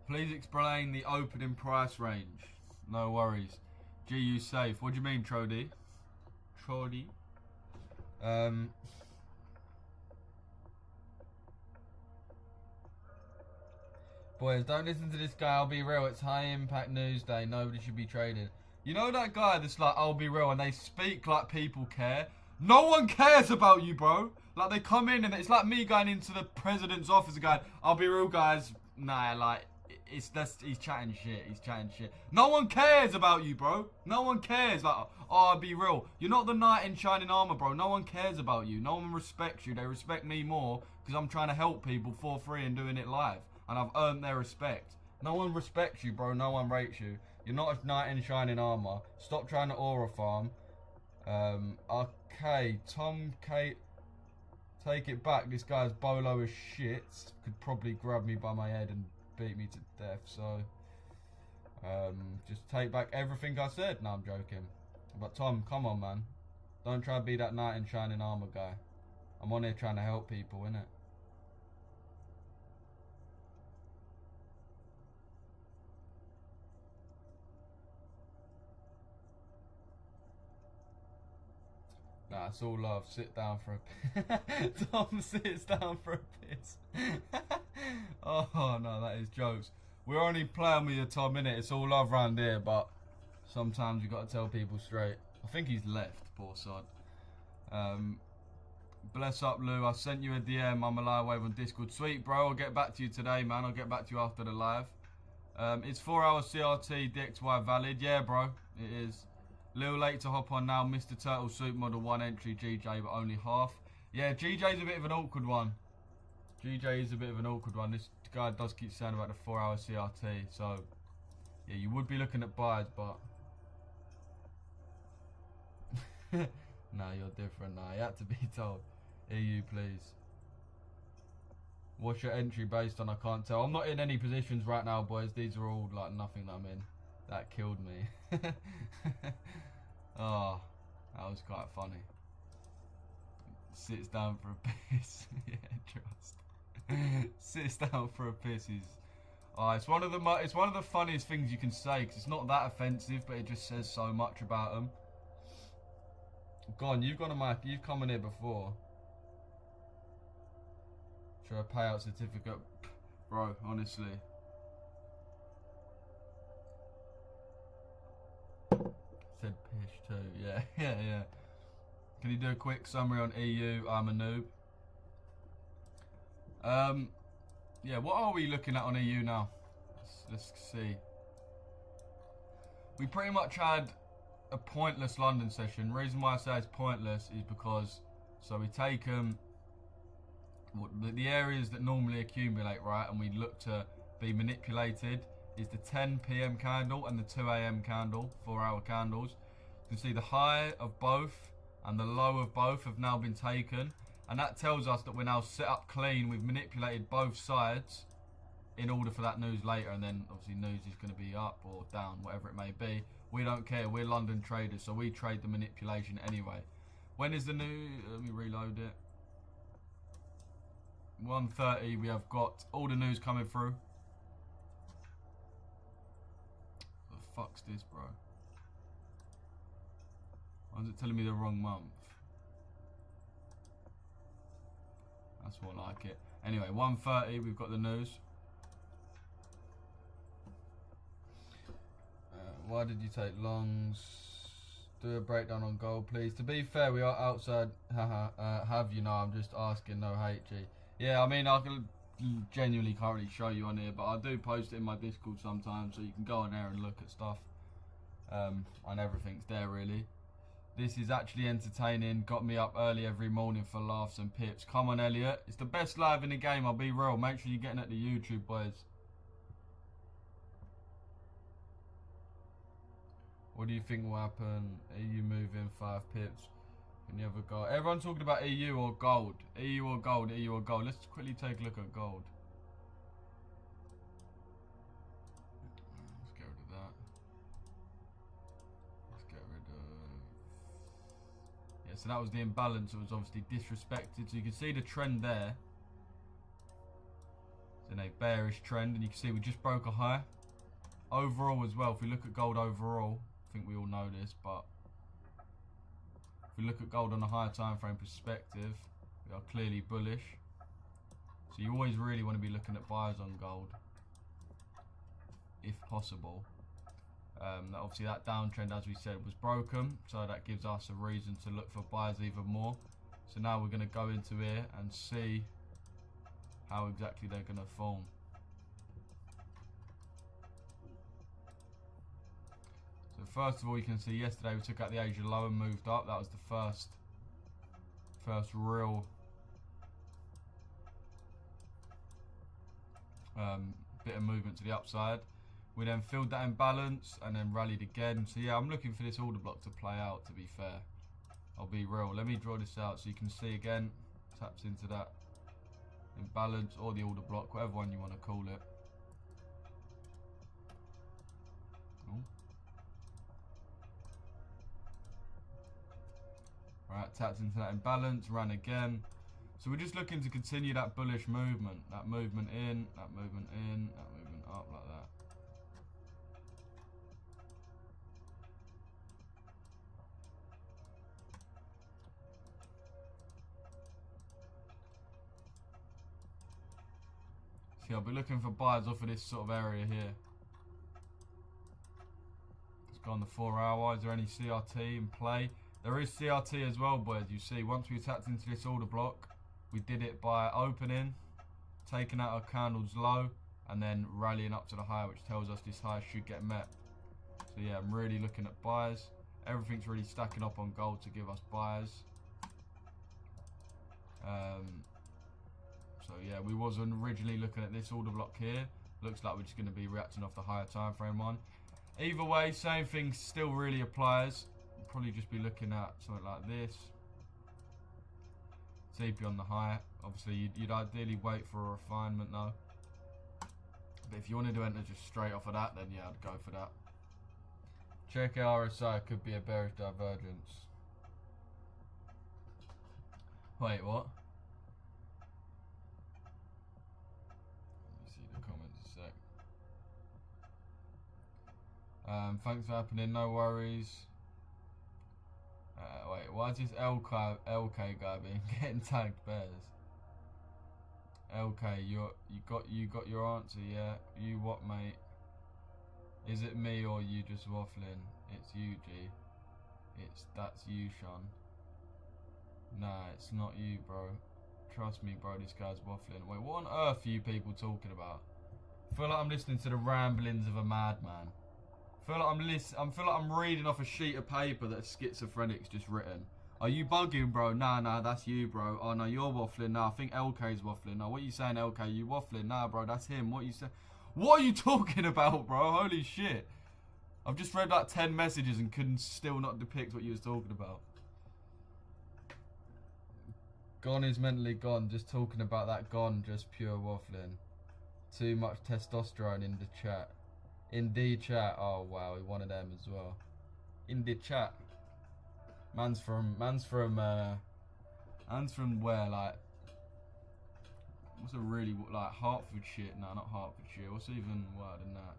Please explain the opening price range. No worries. GU safe. What do you mean, Trody? Trody. Boys, don't listen to this guy. I'll be real. It's high impact news day. Nobody should be traded. You know that guy that's like, I'll be real, and they speak like people care? No one cares about you, bro. Like, they come in and it's like me going into the president's office and going, I'll be real, guys. Nah, like, he's chatting shit. He's chatting shit. No one cares about you, bro. No one cares. Like, oh, I'll be real. You're not the knight in shining armor, bro. No one cares about you. No one respects you. They respect me more because I'm trying to help people for free and doing it live. And I've earned their respect. No one respects you, bro. No one rates you. You're not a knight in shining armor. Stop trying to aura farm. Okay, Tom Kate. Take it back. This guy's bolo as shit. Could probably grab me by my head and beat me to death. So, just take back everything I said. No, I'm joking. But Tom, come on, man. Don't try to be that knight in shining armor guy. I'm on here trying to help people, innit? Nah, it's all love. Sit down for a piss. Tom sits down for a piss. Oh, no, that is jokes. We're only playing with you, Tom, innit? It's all love round here, but sometimes you got to tell people straight. I think he's left, poor sod. Bless up, Lou. I sent you a DM. I'm a live wave on Discord. Sweet, bro. I'll get back to you today, man. I'll get back to you after the live. It's 4 hours CRT, DXY valid. Yeah, bro. It is. Little late to hop on now. Mr. Turtle Suit Model 1 entry GJ, but only half. Yeah, GJ's a bit of an awkward one. GJ is a bit of an awkward one. This guy does keep saying about the 4 hour CRT. So, yeah, you would be looking at buys, but... No, you're different. Nah, you had to be told. EU, please. What's your entry based on? I can't tell. I'm not in any positions right now, boys. These are all like nothing that I'm in. That killed me. Oh, that was quite funny. Sits down for a piss. Yeah, trust. Sits down for a piss is. Oh, it's one of the funniest things you can say because it's not that offensive, but it just says so much about them. Go on, you've gone on my. You've come in here before. Show a payout certificate, bro. Honestly. Said pish too. Yeah, yeah. Can you do a quick summary on EU? I'm a noob. Yeah. What are we looking at on EU now? Let's see. We pretty much had a pointless London session. Reason why I say it's pointless is because we take the areas that normally accumulate, right, and we look to be manipulated is the 10 PM candle and the 2 AM candle, 4 hour candles. You can see the high of both and the low of both have now been taken, and that tells us that we're now set up clean. We've manipulated both sides in order for that news later, and then obviously news is going to be up or down, whatever it may be. We don't care. We're London traders, so we trade the manipulation anyway. When is the new? Let me reload it. 1:30. We have got all the news coming through. What the fuck's this, bro? Why is it telling me the wrong month? That's more like it. Anyway, 1:30. We've got the news. Why did you take longs? Do a breakdown on gold, please. To be fair, we are outside. Haha. Have you know? I'm just asking. No hate, G. Yeah, I mean, I can genuinely can't really show you on here, but I do post it in my Discord sometimes, so you can go on there and look at stuff. And everything's there, really. This is actually entertaining. Got me up early every morning for laughs and pips. Come on, Elliot. It's the best live in the game, I'll be real. Make sure you're getting at the YouTube, boys. What do you think will happen? EU moving 5 pips. Can you have a gold? Everyone's talking about EU or gold. EU or gold, EU or gold. Let's quickly take a look at gold. Let's get rid of that. Let's get rid of... Yeah, so that was the imbalance. It was obviously disrespected. So you can see the trend there. So in a bearish trend, and you can see we just broke a high. Overall as well, if we look at gold overall, I think we all know this, but if we look at gold on a higher time frame perspective, we are clearly bullish. So you always really want to be looking at buys on gold, if possible. Obviously that downtrend, as we said, was broken, so that gives us a reason to look for buys even more. So now we're going to go into here and see how exactly they're going to form. So first of all, you can see yesterday we took out the Asia low and moved up. That was the first real bit of movement to the upside. We then filled that imbalance and then rallied again. So yeah, I'm looking for this order block to play out, to be fair. I'll be real. Let me draw this out so you can see again. Taps into that imbalance or the order block, whatever one you want to call it. Oh. Right, taps into that imbalance, ran again. So we're just looking to continue that bullish movement. That movement in, that movement in, that movement up like that. See, I'll be looking for buys off of this sort of area here. Let's go on the 4 hour. Is there any CRT in play? There is CRT as well, boys. You see, once we tapped into this order block, we did it by opening, taking out our candles low, and then rallying up to the high, which tells us this high should get met. So yeah, I'm really looking at buys. Everything's really stacking up on gold to give us buys. So yeah, we wasn't originally looking at this order block here. Looks like we're just going to be reacting off the higher time frame one. Either way, same thing still really applies. We'll probably just be looking at something like this. TP on the high. Obviously, you'd ideally wait for a refinement though. But if you wanted to enter just straight off of that, then yeah, I'd go for that. Check RSI, could be a bearish divergence. Wait, what? Let me see the comments a sec. Thanks for happening, no worries. Wait, why is this LK guy being getting tagged bears? LK, you got your answer, yeah? You what, mate? Is it me or you just waffling? It's you, G. That's you, Sean. Nah, it's not you, bro. Trust me, bro, this guy's waffling. Wait, what on earth are you people talking about? I feel like I'm listening to the ramblings of a madman. I feel like I'm reading off a sheet of paper that a schizophrenic's just written. Are you bugging, bro? Nah, that's you, bro. Oh no, you're waffling. Nah, I think LK's waffling. Nah, what are you saying, LK? You waffling? Nah, bro, that's him. What you say? What are you talking about, bro? Holy shit! I've just read like 10 messages and couldn't still not depict what you was talking about. Gone is mentally gone. Just talking about that gone. Just pure waffling. Too much testosterone in the chat. In the chat. Oh wow, he one of them as well. In the chat. Man's from where, like, what's a really, like, Hertfordshire? No, not Hertfordshire. What's even word in that?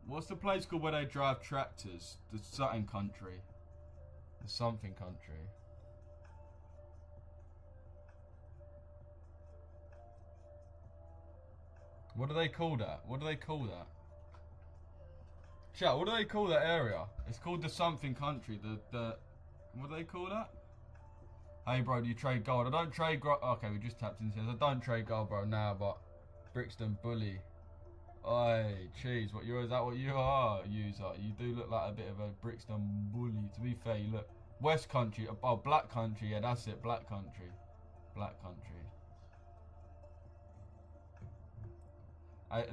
What's the place called where they drive tractors? The something country. The something country. What do they call that? What do they call that? Chat, what do they call that area? It's called the something country. The what do they call that? Hey bro, do you trade gold? I don't trade gold. Okay, we just tapped into this. I don't trade gold, bro, now, but Brixton bully. Oi, cheese, what is that what you are, user? You do look like a bit of a Brixton bully. To be fair, you look West Country, oh, Black Country, yeah, that's it, Black Country. Black Country.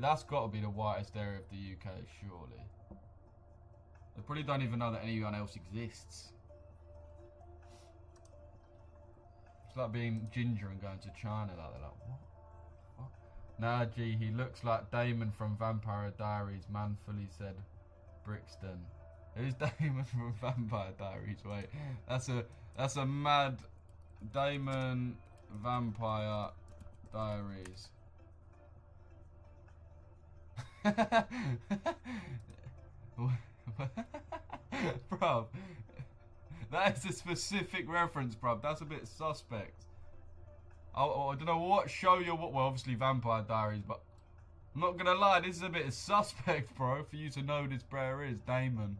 That's got to be the whitest area of the UK, surely. They probably don't even know that anyone else exists. It's like being ginger and going to China. Like they're like, what? Nah, G, he looks like Damon from Vampire Diaries. Man fully said Brixton. Who's Damon from Vampire Diaries? Wait, that's a mad Damon Vampire Diaries. Bruv, that is a specific reference, bruv. That's a bit suspect. I don't know what show you're... Well, obviously Vampire Diaries, but... I'm not gonna lie, this is a bit suspect, bro, for you to know who this brer is, Damon.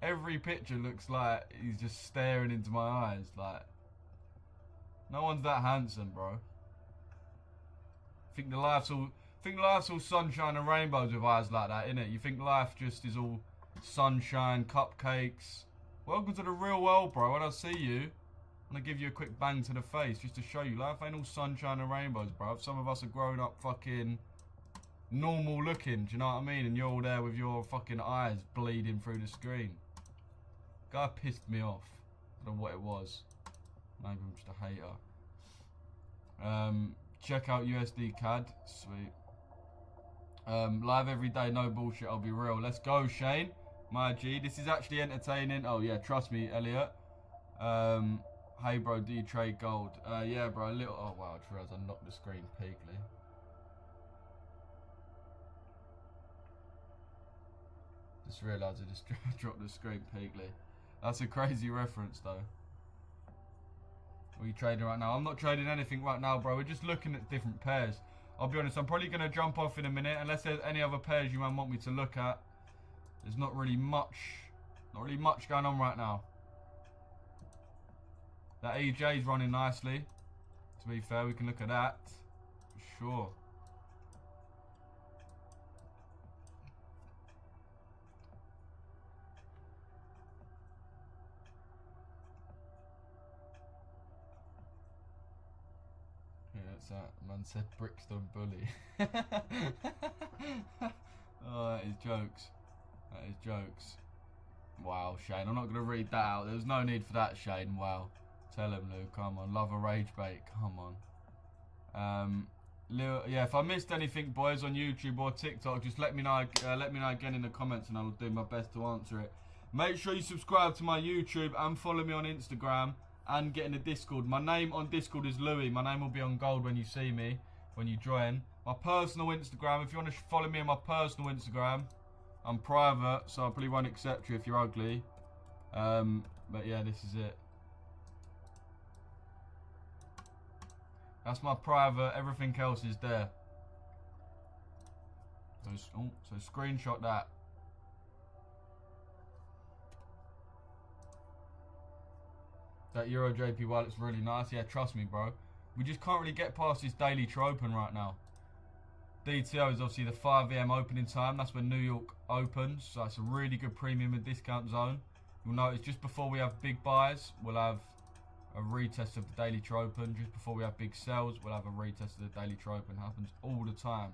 Every picture looks like he's just staring into my eyes, like... No one's that handsome, bro. Think life's all sunshine and rainbows with eyes like that, innit? You think life just is all sunshine, cupcakes. Welcome to the real world, bro. When I see you, I'm gonna give you a quick bang to the face just to show you life ain't all sunshine and rainbows, bro. Some of us are grown up fucking normal looking, do you know what I mean? And you're all there with your fucking eyes bleeding through the screen. Guy pissed me off. I don't know what it was. Maybe I'm just a hater. Check out USD CAD. Sweet. Live every day, no bullshit, I'll be real. Let's go, Shane. My G. This is actually entertaining. Oh, yeah, trust me, Elliot. Hey, bro, do you trade gold? Yeah, bro, a little... Oh, wow, I just realised I knocked the screen peakly. Just realised I just dropped the screen peakly. That's a crazy reference, though. What are you trading right now? I'm not trading anything right now, bro. We're just looking at different pairs. I'll be honest, I'm probably going to jump off in a minute. Unless there's any other pairs you might want me to look at. There's not really much going on right now. That EJ's running nicely. To be fair, we can look at that. For sure. That man said Brixton bully. Oh, that is jokes. That is jokes. Wow, Shane, I'm not gonna read that out. There's no need for that, Shane. Wow. Tell him, Lou. Come on, love a rage bait. Come on. Yeah, if I missed anything, boys, on YouTube or TikTok, just let me know. Let me know again in the comments, and I'll do my best to answer it. Make sure you subscribe to my YouTube and follow me on Instagram. And get in the Discord. My name on Discord is Louis. My name will be on gold when you see me, when you join. My personal Instagram, if you want to follow me on my personal Instagram, I'm private, so I probably won't accept you if you're ugly. But yeah, this is it. That's my private. Everything else is there. So screenshot that. That Euro JP wallet's really nice. Yeah, trust me, bro. We just can't really get past this daily open right now. DTO is obviously the 5 AM opening time. That's when New York opens. So it's a really good premium and discount zone. You'll notice just before we have big buys, we'll have a retest of the daily open. Just before we have big sales, we'll have a retest of the daily open. Happens all the time.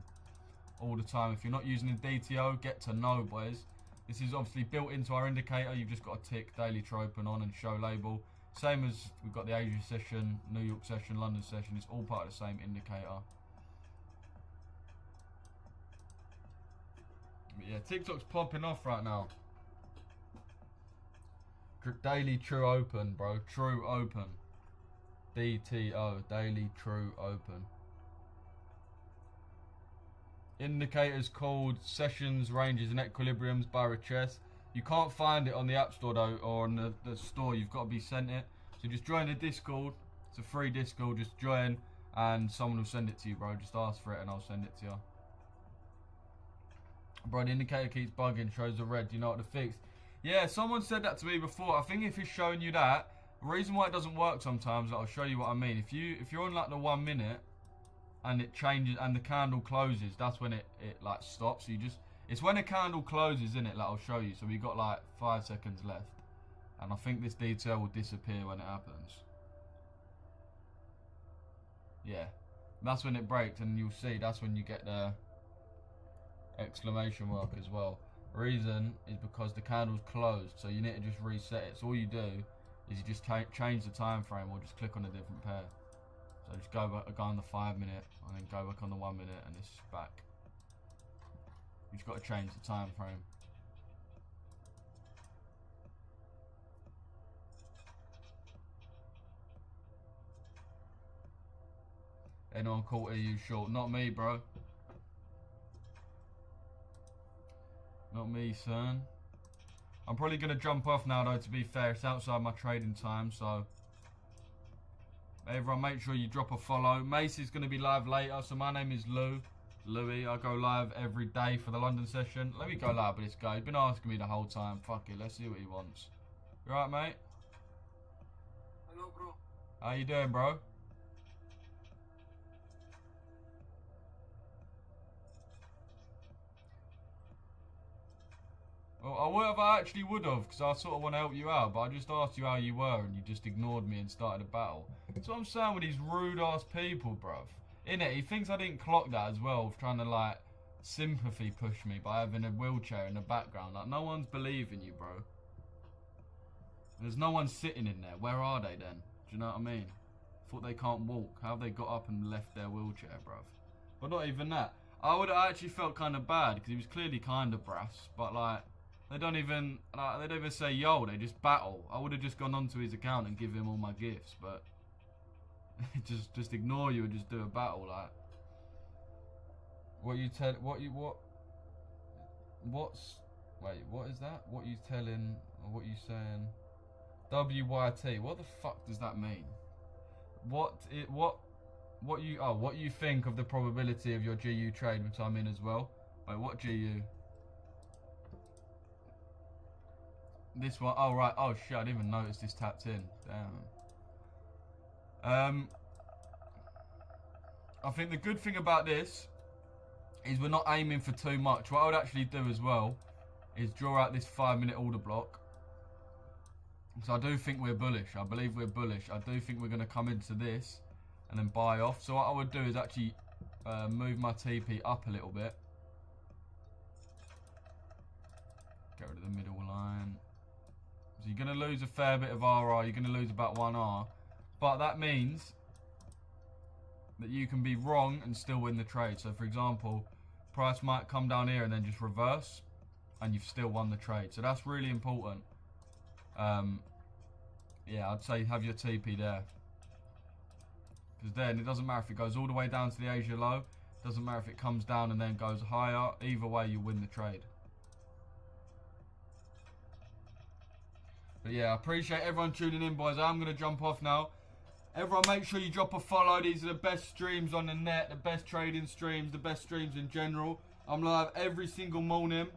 All the time. If you're not using the DTO, get to know, boys. This is obviously built into our indicator. You've just got to tick daily open on and show label. Same as we've got the Asia session, New York session, London session. It's all part of the same indicator. But yeah, TikTok's popping off right now. Daily True Open, bro. True Open. DTO. Daily True Open. Indicators called Sessions, Ranges and Equilibriums by Richess. You can't find it on the App Store though, or on the store. You've got to be sent it. So just join the Discord. It's a free Discord. Just join and someone will send it to you, bro. Just ask for it and I'll send it to you. Bro, the indicator keeps bugging, shows the red. Do you know what to fix? Yeah, someone said that to me before. I think if it's showing you that, the reason why it doesn't work sometimes, I'll show you what I mean. If you're on like the 1 minute and it changes and the candle closes, that's when it like stops. So you just... It's when a candle closes, isn't it? Like I'll show you. So we've got like 5 seconds left. And I think this detail will disappear when it happens. Yeah. That's when it breaks and you'll see that's when you get the exclamation mark as well. Reason is because the candle's closed. So you need to just reset it. So all you do is you just change the time frame or just click on a different pair. So just go on the 5 minute and then go back on the 1 minute and it's back. You just got to change the time frame. Anyone caught EU short? Not me, bro. Not me, son. I'm probably going to jump off now, though, to be fair. It's outside my trading time, so... Everyone, make sure you drop a follow. Macy's going to be live later, so my name is Louis. I go live every day for the London session. Let me go live with this guy. He's been asking me the whole time. Fuck it, let's see what he wants. You alright, mate? Hello, bro. How you doing, bro? Well, I actually would have, because I sort of want to help you out, but I just asked you how you were, and you just ignored me and started a battle. That's what I'm saying with these rude-ass people, bruv. Innit, he thinks I didn't clock that as well, trying to, like, sympathy push me by having a wheelchair in the background. Like, no one's believing you, bro. There's no one sitting in there. Where are they, then? Do you know what I mean? Thought they can't walk. How have they got up and left their wheelchair, bruv? But not even that. I actually felt kind of bad, because he was clearly kind of brass, but, like... They don't even say yo, they just battle. I would have just gone onto his account and give him all my gifts, but just ignore you and just do a battle. Like what is that? What you telling or what you saying? WYT, what the fuck does that mean? What you think of the probability of your GU trade, which I'm in as well? Wait, what GU? This one, oh right, oh shit, I didn't even notice this tapped in. Damn. I think the good thing about this is we're not aiming for too much. What I would actually do as well is draw out this 5-minute order block. So I do think we're bullish. I believe we're bullish. I do think we're going to come into this and then buy off. So what I would do is actually move my TP up a little bit. Get rid of the middle line. So you're going to lose a fair bit of RR, you're going to lose about 1R. But that means that you can be wrong and still win the trade. So for example, price might come down here and then just reverse, and you've still won the trade. So that's really important. Yeah, I'd say have your TP there. Because then it doesn't matter if it goes all the way down to the Asia low. It doesn't matter if it comes down and then goes higher. Either way, you win the trade. But yeah, I appreciate everyone tuning in, boys. I'm going to jump off now. Everyone, make sure you drop a follow. These are the best streams on the net, the best trading streams, the best streams in general. I'm live every single morning.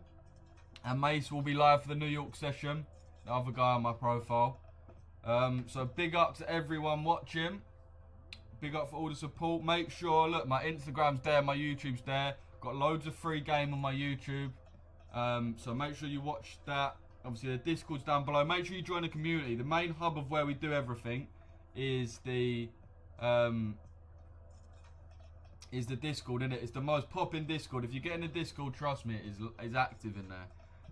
And Mace will be live for the New York session, the other guy on my profile. So big up to everyone watching. Big up for all the support. Make sure, look, my Instagram's there, my YouTube's there. Got loads of free game on my YouTube. So make sure you watch that. Obviously, the Discord's down below. Make sure you join the community. The main hub of where we do everything is the Discord, isn't it? It's the most popping Discord. If you get in the Discord, trust me, it is active in there.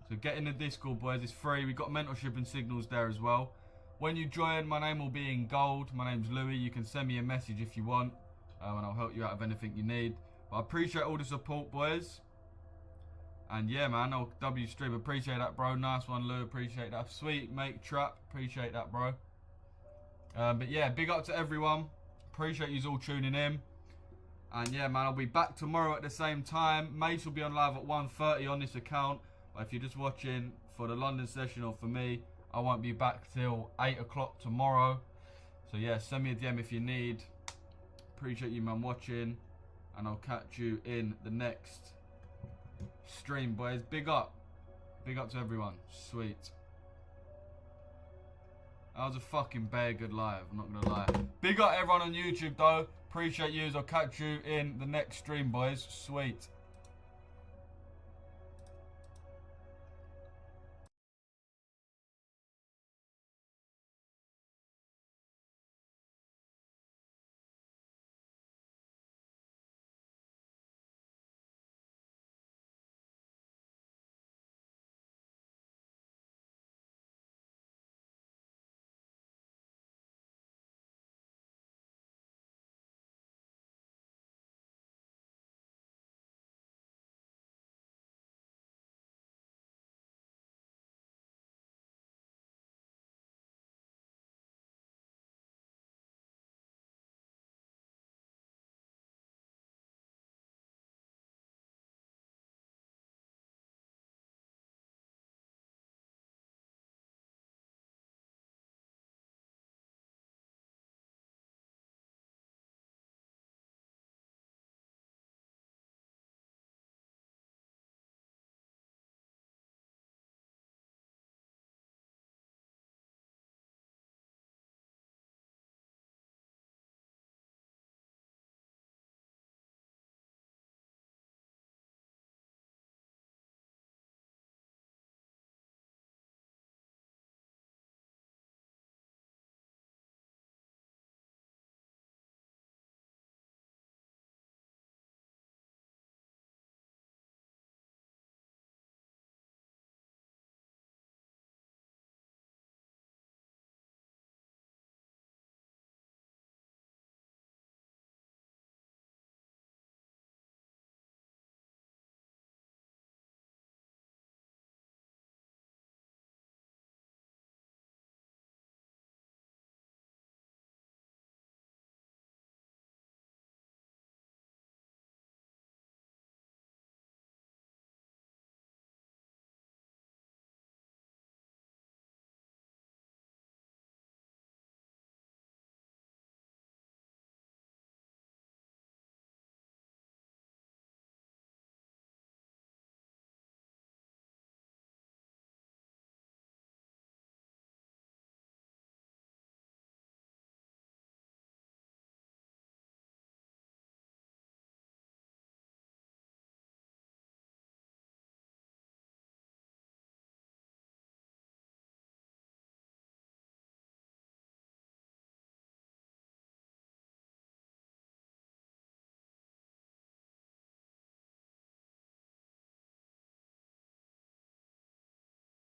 So get in the Discord, boys. It's free. We've got mentorship and signals there as well. When you join, my name will be in gold. My name's Louis. You can send me a message if you want, and I'll help you out with anything you need. But I appreciate all the support, boys. And yeah, man, I'll W stream. Appreciate that, bro. Nice one, Lou. Appreciate that. Sweet mate trap. Appreciate that, bro. But yeah, big up to everyone. Appreciate you all tuning in. And yeah, man, I'll be back tomorrow at the same time. Mace will be on live at 1:30 on this account. But if you're just watching for the London session or for me, I won't be back till 8 o'clock tomorrow. So yeah, send me a DM if you need. Appreciate you, man, watching. And I'll catch you in the next stream, boys. Big up. Big up to everyone. Sweet. That was a fucking bare good live, I'm not gonna lie. Big up everyone on YouTube though. Appreciate you. I'll catch you in the next stream, boys. Sweet.